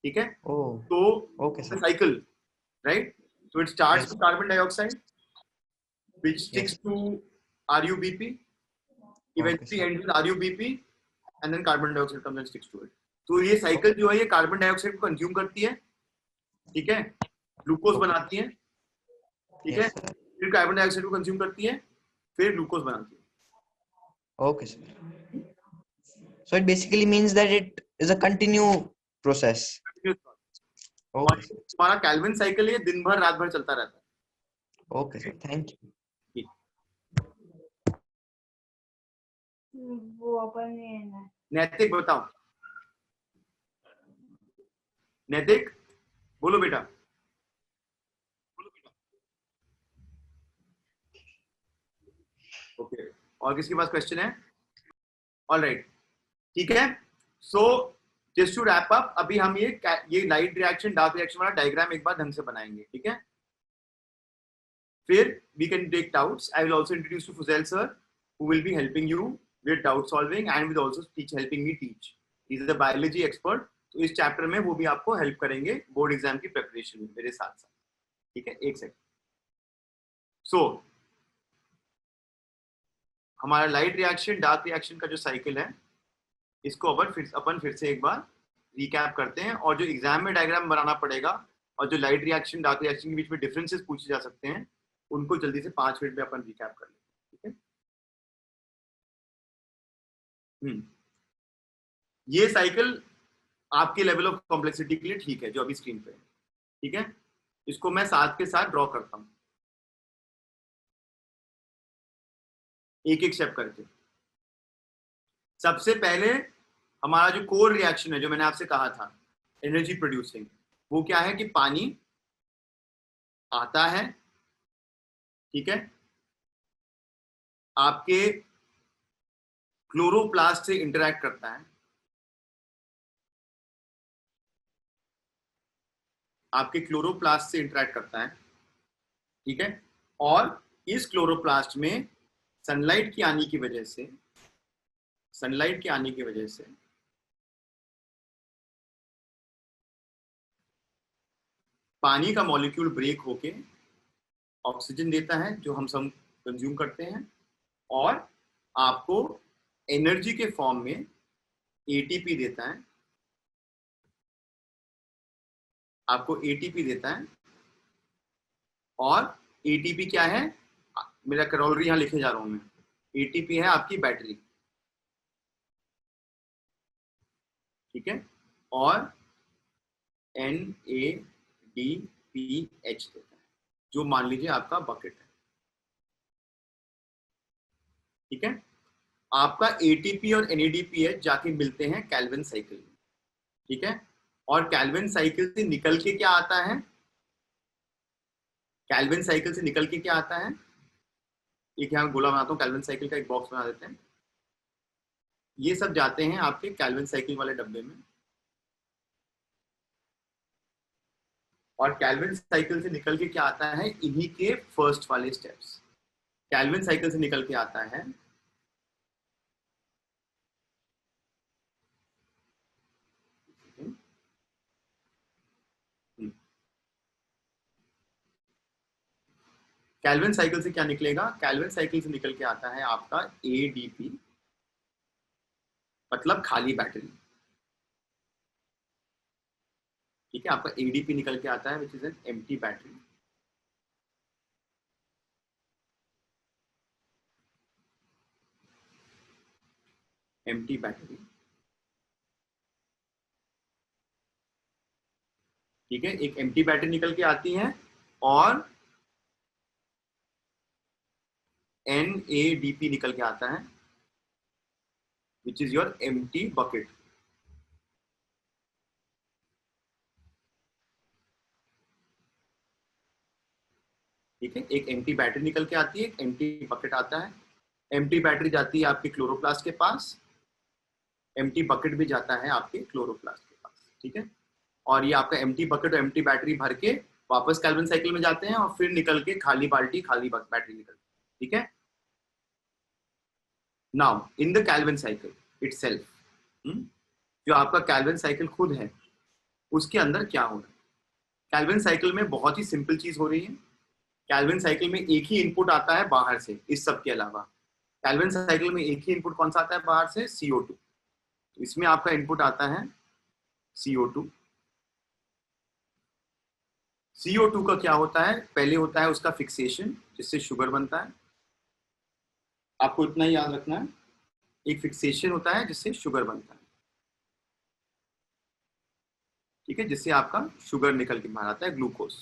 S1: ठीक है?
S16: Oh.
S1: So
S16: okay,
S1: it's a cycle, right? So it starts with carbon dioxide, which sticks to RUBP, eventually ends with RUBP, and then carbon dioxide comes and sticks to it. तो ये cycle जो है ये carbon dioxide को consume करती है, ठीक है, ग्लूकोज बनाती है, ठीक है, फिर कार्बन डाइऑक्साइड को कंज्यूम करती है, फिर ग्लूकोज बनाती है।
S16: Okay, sir. So it basically means that it is a continue process.
S1: और हमारा कैल्विन साइकिल ये दिन भर रात भर चलता रहता है।
S16: Okay, sir. Thank you.
S14: वो अपन ने
S1: नैतिक बताओ, नैतिक बोलो बेटा। ओके, और किसके पास क्वेश्चन है? ऑलराइट, ठीक है। So just to wrap up, अभी हम ये लाइट रिएक्शन डार्क रिएक्शन वाला डायग्राम एक बार ढंग से बनाएंगे, ठीक है। फिर we can take doubts. I will also introduce to Fuzail sir who will be helping you with doubt solving and will also helping me teach. He is a biology expert, तो इस चैप्टर में वो भी आपको हेल्प करेंगे board exam की preparation में मेरे साथ साथ, ठीक है। एक सेकंड। सो हमारा लाइट रिएक्शन डार्क रिएक्शन का जो साइकिल है, इसको अपन फिर से एक बार रिकैप करते हैं, और जो एग्जाम में डायग्राम बनाना पड़ेगा और जो लाइट रिएक्शन डार्क रिएक्शन के बीच में डिफरेंसेस पूछे जा सकते हैं, उनको जल्दी से 5 मिनट में अपन रिकैप कर लेंगे, ठीक है। ये साइकिल आपके लेवल ऑफ कॉम्प्लेक्सिटी के लिए ठीक है जो अभी स्क्रीन पे है, ठीक है। इसको मैं साथ के साथ ड्रॉ करता हूं एक एक स्टेप करके। सबसे पहले हमारा जो कोर रिएक्शन है, जो मैंने आपसे कहा था एनर्जी प्रोड्यूसिंग, वो क्या है कि पानी आता है, ठीक है, आपके क्लोरोप्लास्ट से इंटरैक्ट करता है, आपके क्लोरोप्लास्ट से इंटरैक्ट करता है, ठीक है। और इस क्लोरोप्लास्ट में सनलाइट की आने की वजह से पानी का मॉलिक्यूल ब्रेक होके ऑक्सीजन देता है जो हम सब कंज्यूम करते हैं, और आपको एनर्जी के फॉर्म में एटीपी देता है, आपको एटीपी देता है। और एटीपी क्या है, मेरा कैलोरी यहाँ लिखे जा रहा हूं मैं, ATP है आपकी बैटरी, ठीक है, और NADPH देता है, जो मान लीजिए आपका बकेट है, ठीक है। आपका ATP और NADPH जाके मिलते हैं कैल्विन साइकिल में, ठीक है, और कैल्विन साइकिल से निकल के क्या आता है, कैल्विन साइकिल से निकल के क्या आता है, एक यहाँ गोला बनाता हूँ, कैल्विन साइकिल का एक बॉक्स बना देते हैं, ये सब जाते हैं आपके कैल्विन साइकिल वाले डब्बे में, और कैल्विन साइकिल से निकल के क्या आता है, इन्हीं के फर्स्ट वाले स्टेप्स। कैल्विन साइकिल से निकल के आता है कैल्विन साइकिल से क्या निकलेगा, कैल्विन साइकिल से निकल के आता है आपका ADP, मतलब खाली बैटरी, ठीक है, आपका ADP निकल के आता है which is an empty battery, empty battery, ठीक है, एक एम्प्टी बैटरी निकल के आती है, और NADP निकल के आता है which is your empty bucket, ठीक है, एक एम्प्टी बैटरी निकल के आती है, एक एम्प्टी बकेट आता है, एम्प्टी बैटरी जाती है आपके क्लोरोप्लास्ट के पास, एम्प्टी बकेट भी जाता है आपके क्लोरोप्लास्ट के पास, ठीक है, और ये आपका एम्प्टी बकेट और एम्प्टी बैटरी भर के वापस कैल्विन साइकिल में जाते हैं, और फिर निकल के खाली बाल्टी खाली बैटरी निकलती है, ठीक है। Now in the Calvin cycle itself, जो आपका कैल्विन साइकिल खुद है, उसके अंदर क्या हो रहा है, कैल्विन साइकिल में बहुत ही सिंपल चीज हो रही है। कैल्विन साइकिल में एक ही इनपुट आता है बाहर से, इस सब के अलावा कैल्विन साइकिल में एक ही इनपुट कौन सा आता है बाहर से, CO2। तो इसमें आपका इनपुट आता है CO2। CO2 का क्या होता है, पहले होता है उसका फिक्सेशन, जिससे शुगर बनता है, आपको इतना ही याद रखना है, एक फिक्सेशन होता है जिससे शुगर बनता है, ठीक है, जिससे आपका शुगर निकल के बाहर आता है, ग्लूकोज,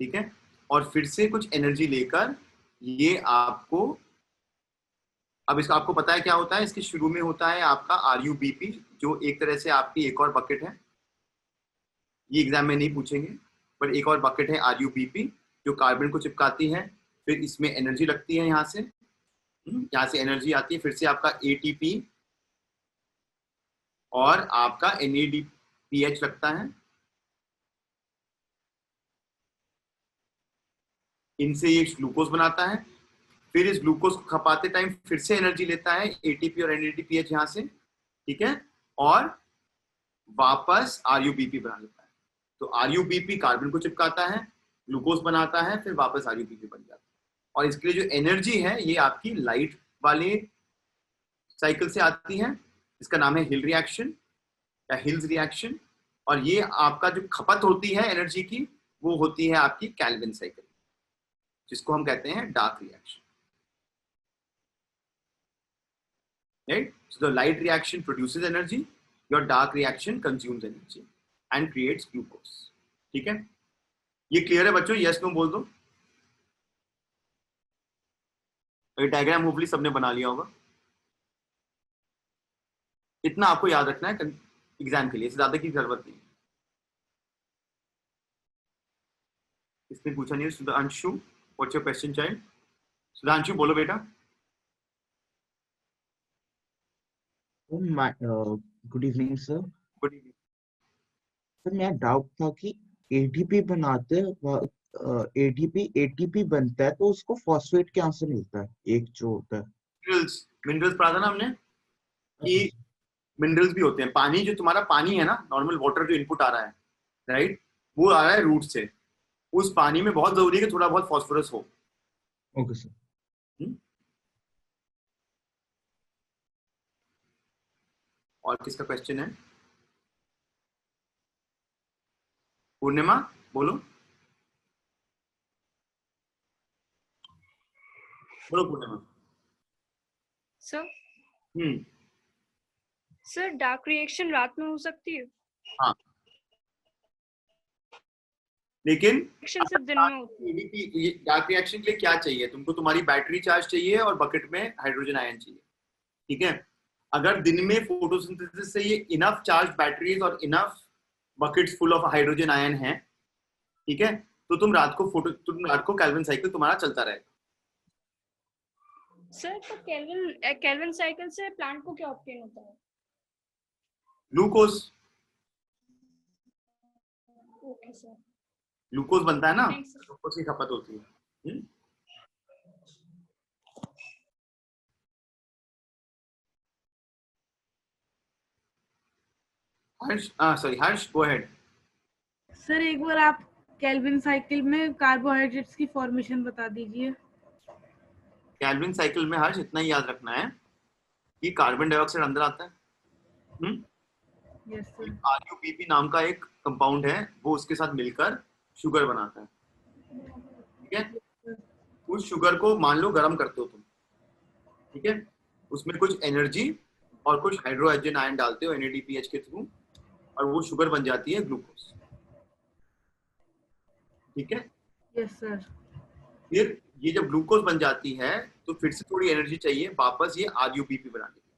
S1: ठीक है, और फिर से कुछ एनर्जी लेकर ये आपको, अब इसका आपको पता है क्या होता है, इसके शुरू में होता है आपका RUBP, जो एक तरह से आपकी एक और बकेट है, ये एग्जाम में नहीं पूछेंगे, पर एक और बकेट है RUBP, जो कार्बन को चिपकाती है, फिर इसमें एनर्जी लगती है, यहाँ से एनर्जी आती है, फिर से आपका ATP और आपका NADPH लगता है, इनसे ये ग्लूकोज बनाता है, फिर इस ग्लूकोज को खपाते टाइम फिर से एनर्जी लेता है ATP और NADPH यहाँ से, ठीक है, और वापस RUBP बना लेता है। तो RUBP कार्बन को चिपकाता है, ग्लूकोज बनाता है, फिर वापस RUBP बन जाता है, और इसके लिए जो एनर्जी है ये आपकी लाइट वाले साइकिल से आती है, इसका नाम है हिल रिएक्शन या हिल्स रिएक्शन, और ये आपका जो खपत होती है एनर्जी की, वो होती है आपकी कैल्विन साइकिल, जिसको हम कहते हैं dark reaction, right? So the light reaction produces energy, your dark reaction consumes energy and creates glucose, ठीक है, ये क्लियर है बच्चों, यस नो बोल दो। ये डायग्राम होपफुली सबने बना लिया होगा, इतना आपको याद रखना है एग्जाम के लिए, इससे ज्यादा की जरूरत नहीं। इसने पूछा नहीं, Sudhanshu what's your question child, Sudhanshu बोलो बेटा।
S18: Good evening sir.
S1: Good evening
S18: sir, मेरा डाउट था कि ADP बनाते ATP बनता है, तो उसको फॉस्फेट कहाँ से मिलता है, एक जो होता है
S1: मिनरल्स पढ़ा था ना हमने कि मिनरल्स भी होते हैं, पानी जो तुम्हारा पानी है ना, नॉर्मल वाटर जो इनपुट आ रहा है, राइट, वो आ रहा है रूट से, उस पानी में बहुत जरूरी है कि थोड़ा बहुत फास्फोरस हो।
S18: Okay sir.
S1: और किसका क्वेश्चन है, पूर्णिमा बोलो। बोलो पूर्णिमा।
S19: सर
S1: हम्म,
S19: सर डार्क रिएक्शन रात में हो सकती है?
S1: हाँ, लेकिन
S19: रिएक्शन सिर्फ दिन में होती है।
S1: डार्क रिएक्शन के लिए क्या चाहिए तुमको? तुम्हारी बैटरी चार्ज चाहिए और बकेट में हाइड्रोजन आयन चाहिए, ठीक है? अगर दिन में फोटोसिंथेसिस से ये इनफ चार्ज बैटरीज और enough buckets full of hydrogen ion है, ठीक है, तो तुम रात को कैल्विन साइकिल तुम्हारा चलता रहेगा।
S19: सर तो केल्विन साइकिल से प्लांट को क्या ऑब्टेन होता है?
S1: Glucose,
S19: okay sir.
S1: ग्लूकोज बनता है ना,
S19: Thanks, sir.
S1: ग्लूकोज की खपत होती है। हर्ष गो अहेड।
S20: सर एक बार आप केल्विन साइकिल में कार्बोहाइड्रेट्स की फॉर्मेशन बता दीजिए।
S1: कैल्विन साइकिल में हर्ष इतना ही याद रखना है कि कार्बन डाइऑक्साइड अंदर आता है,
S20: यस सर।
S1: RuBP नाम का एक कंपाउंड है, वो उसके साथ मिलकर शुगर बनाता है, ठीक है? उस शुगर को मान लो गर्म करते हो तुम, ठीक है? उसमें कुछ एनर्जी और कुछ हाइड्रोजन आयन डालते हो NADPH के थ्रू, और वो शुगर बन जाती है ग्लूकोज, ठीक है?
S20: Yes sir.
S1: फिर ये जब ग्लूकोज बन जाती है तो फिर से थोड़ी एनर्जी चाहिए वापस ये RuBP बनाने के लिए।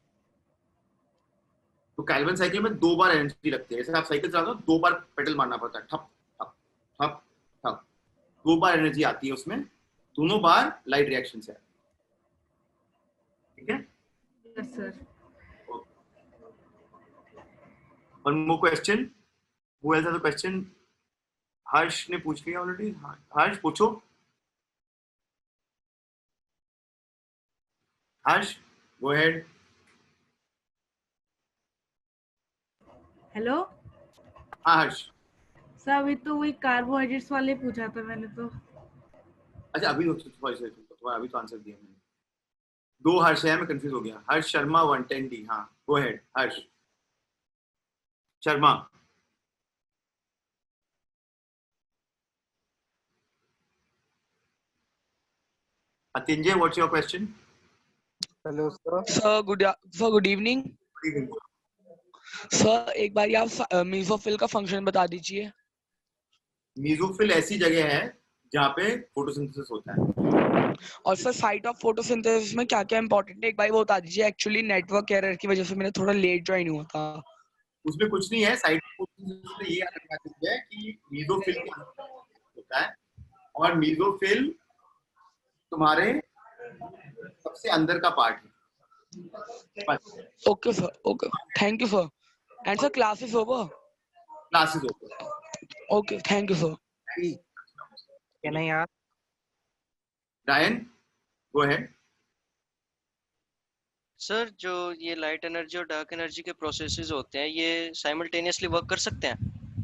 S1: तो कैल्विन साइकिल में 2 बार एनर्जी लगती है। जैसे आप साइकिल चलाते हो 2 बार पेडल मारना पड़ता है, ठप ठप ठप ठप, 2 बार एनर्जी आती है उसमें, दोनों बार लाइट रिएक्शन से, ठीक है?
S20: Yes sir.
S1: One more question, who else has a question? Harsh ने पूछ लिया ऑलरेडी। हर्ष पूछो। हर्ष गो अहेड।
S20: हेलो
S1: हाँ हर्ष।
S20: सर अभी तो वही कार्बोहाइड्रेट्स वाले पूछा था मैंने तो।
S1: अच्छा अभी तुम्हारा अभी तो आंसर दिया मैंने। 2 हर्ष है, मैं कंफ्यूज हो गया। हर्ष शर्मा 110D। हाँ go ahead Harsh Sharma. Atinjay, what's your question?
S11: Hello sir. Sir good evening. Sir एक बार आप मीसोफिल का फंक्शन बता दीजिए।
S1: मीसोफिल ऐसी जगह है जहाँ पे फोटोसिंथेसिस होता है।
S11: और सर साइट ऑफ फोटोसिंथेसिस में क्या क्या इंपॉर्टेंट है एक बार वो बता दीजिए। एक्चुअली नेटवर्क एरर की वजह से मैंने थोड़ा लेट ज्वाइन हुआ था।
S1: उसमें कुछ नहीं है, साइट ऑफ फोटोसिंथेसिस में ये याद रखना चाहिए कि मीसोफिल होता है, और मीसोफिल तुम्हारे सबसे अंदर का पार्ट है।
S11: Okay sir, okay, thank you sir. And sir classes over?
S1: Classes over.
S11: Okay, thank you sir.
S1: Can I ask? डायन गो अहेड।
S12: सर जो ये लाइट एनर्जी और डार्क एनर्जी के प्रोसेसेस होते हैं ये साइमल्टेनियसली वर्क कर सकते हैं?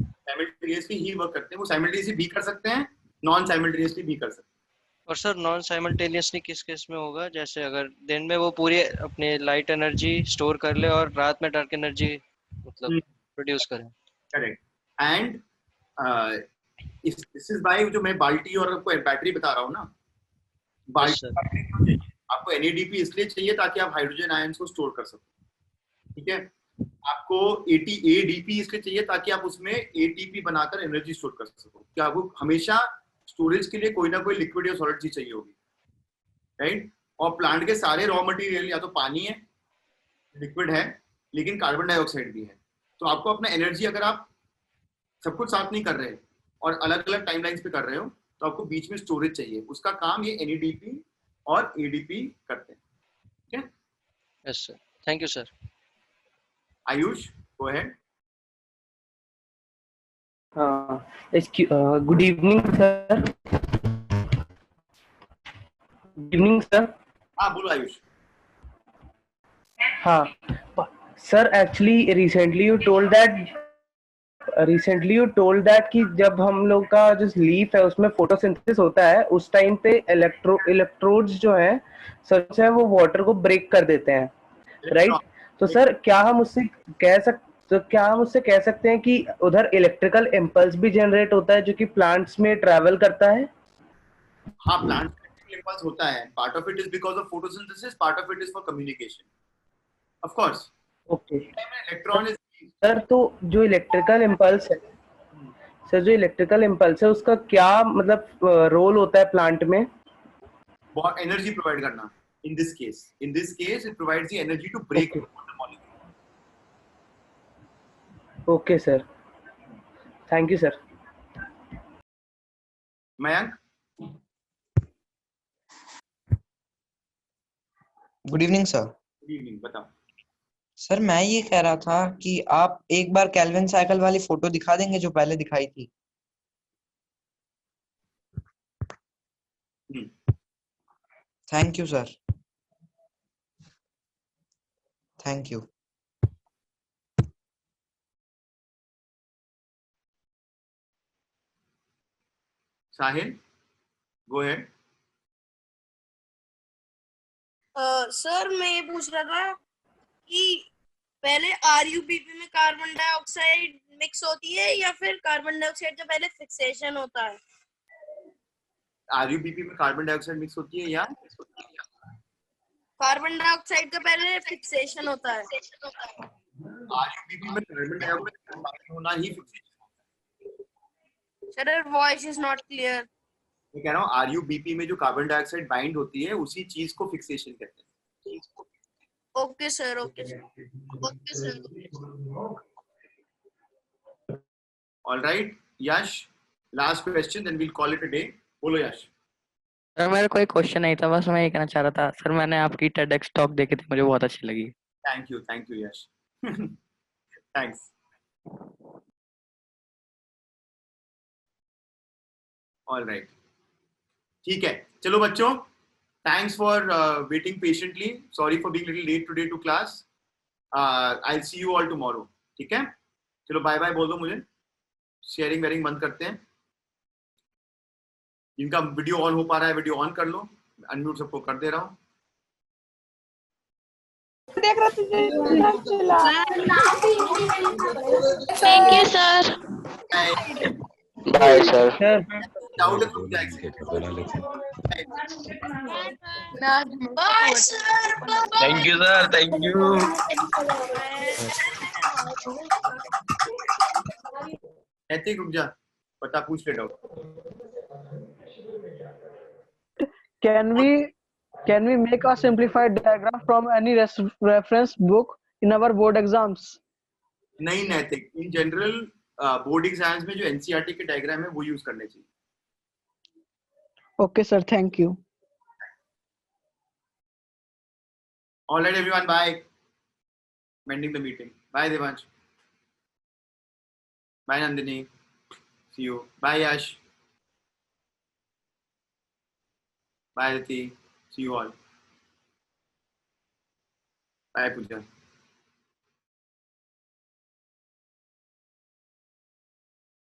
S1: साइमल्टेनियसली ही वर्क करते हैं। वो साइमल्टेनियसली भी कर सकते हैं, नॉन साइमल्टेनियसली भी कर सकते हैं।
S12: और सर नॉन साइमल्टेनियसली किस केस में होगा? जैसे अगर दिन में वो पूरी अपने लाइट एनर्जी स्टोर कर ले और रात में डार्क एनर्जी मतलब प्रोड्यूस करे।
S1: Correct. And this is by जो मैं बाल्टी और आपको बैटरी बता रहा हूँ ना, बाल्टी आपको NADP इसलिए चाहिए ताकि आप हाइड्रोजन आयंस को स्टोर कर सको, ठीक है? आपको ADP इसलिए चाहिए ताकि आप उसमें ATP बनाकर एनर्जी स्टोर कर सको। कि आपको हमेशा स्टोरेज के लिए कोई ना कोई लिक्विड या सॉलिड चीज चाहिए होगी, राइट? और प्लांट के सारे रॉ मटेरियल या तो पानी है, लिक्विड है, लेकिन कार्बन डाइऑक्साइड भी है। तो आपको अपना एनर्जी, अगर आप सब कुछ साथ नहीं कर रहे और अलग अलग टाइमलाइंस पे कर रहे हो, तो आपको बीच में स्टोरेज चाहिए। उसका काम ये NADP और ADP करते हैं, ठीक है?
S12: Yes sir, thank you sir.
S1: Ayush go ahead.
S3: Good evening sir. Good evening sir.
S1: हाँ बोलो आयुष।
S3: हाँ sir, actually recently you told that कि जब हम लोग का जो लीफ है उसमें फोटोसिंथेसिस होता है उस टाइम पे इलेक्ट्रोड्स जो है सर है वो वाटर को ब्रेक कर देते हैं, राइट? तो सर क्या हम उससे कह सकते हैं कि उधर इलेक्ट्रिकल इम्पल्स भी जनरेट होता है जो कि प्लांट्स में ट्रैवल करता है?
S1: हाँ, प्लांट electrical impulse होता है. Part of it is because of photosynthesis, part of it is for communication. Of course.
S3: Okay
S1: Electron is
S3: sir, तो जो इलेक्ट्रिकल इम्पल्स है सर, जो इलेक्ट्रिकल इम्पल्स है उसका क्या मतलब रोल होता है प्लांट में?
S1: energy provide करना. In this case, it provides the energy to break the molecule.
S3: Okay sir, thank you sir.
S1: Mayank?
S16: Good evening sir.
S1: Good evening. बताओ.
S16: सर मैं ये कह रहा था कि आप एक बार केल्विन साइकिल वाली फोटो दिखा देंगे जो पहले दिखाई थी. Thank you sir. Thank you.
S1: Sahil, go ahead.
S21: Sir मैं ये पूछ रहा था कि पहले आरयूबीपी में कार्बन डाइऑक्साइड मिक्स होती है या फिर कार्बन डाइऑक्साइड का पहले फिक्सेशन होता है?
S1: आरयूबीपी में कार्बन डाइऑक्साइड मिक्स होती है या
S21: कार्बन डाइऑक्साइड का पहले फिक्सेशन होता है?
S1: आरयूबीपी में कार्बन डाइऑक्साइड होना ही fixation.
S21: Sir voice is not clear.
S1: मैं कह रहा हूँ आरयूबीपी में जो कार्बन डाइऑक्साइड बाइंड होती है उसी चीज को फिक्सेशन कहते हैं.
S21: Okay sir, okay sir, okay sir.
S1: All right, Yash, last question, then we'll call it a day. बोलो यश.
S13: सर मेरा कोई क्वेश्चन नहीं था, बस मैं ये कहना चाह रहा था सर, मैंने आपकी TEDx टॉक देखी थी, मुझे बहुत अच्छी लगी.
S1: Thank you Yash. Thanks. All right. ठीक है, चलो बच्चों, thanks for waiting patiently. Sorry for being a little late today to class. I'll see you all tomorrow. ठीक है, चलो बाय बाय बोल दो मुझे. शेयरिंग वेयरिंग बंद करते हैं. जिनका वीडियो ऑन हो पा रहा है वीडियो ऑन कर लो. अनम्यूट सबको कर दे रहा हूँ.
S11: देख रहा तुझे.
S7: Thank you sir.
S5: Bye sir.
S1: Doubt है तो
S21: bye sir.
S15: Thank you sir, thank you.
S1: Aitik रुक जा, बता पूछ ले doubt.
S22: Can we make a simplified diagram from any reference book in our board exams?
S1: नहीं नैतिक, इन जनरल बोर्ड एग्जाम्स में जो एनसीईआरटी के डायग्राम है वो यूज करने चाहिए.
S22: Okay sir, thank you.
S1: All right everyone, bye. Ending the meeting. Bye Devansh. Bye Nandini. See you. Bye Yash. Bye Aditi. See you all. Bye Pooja.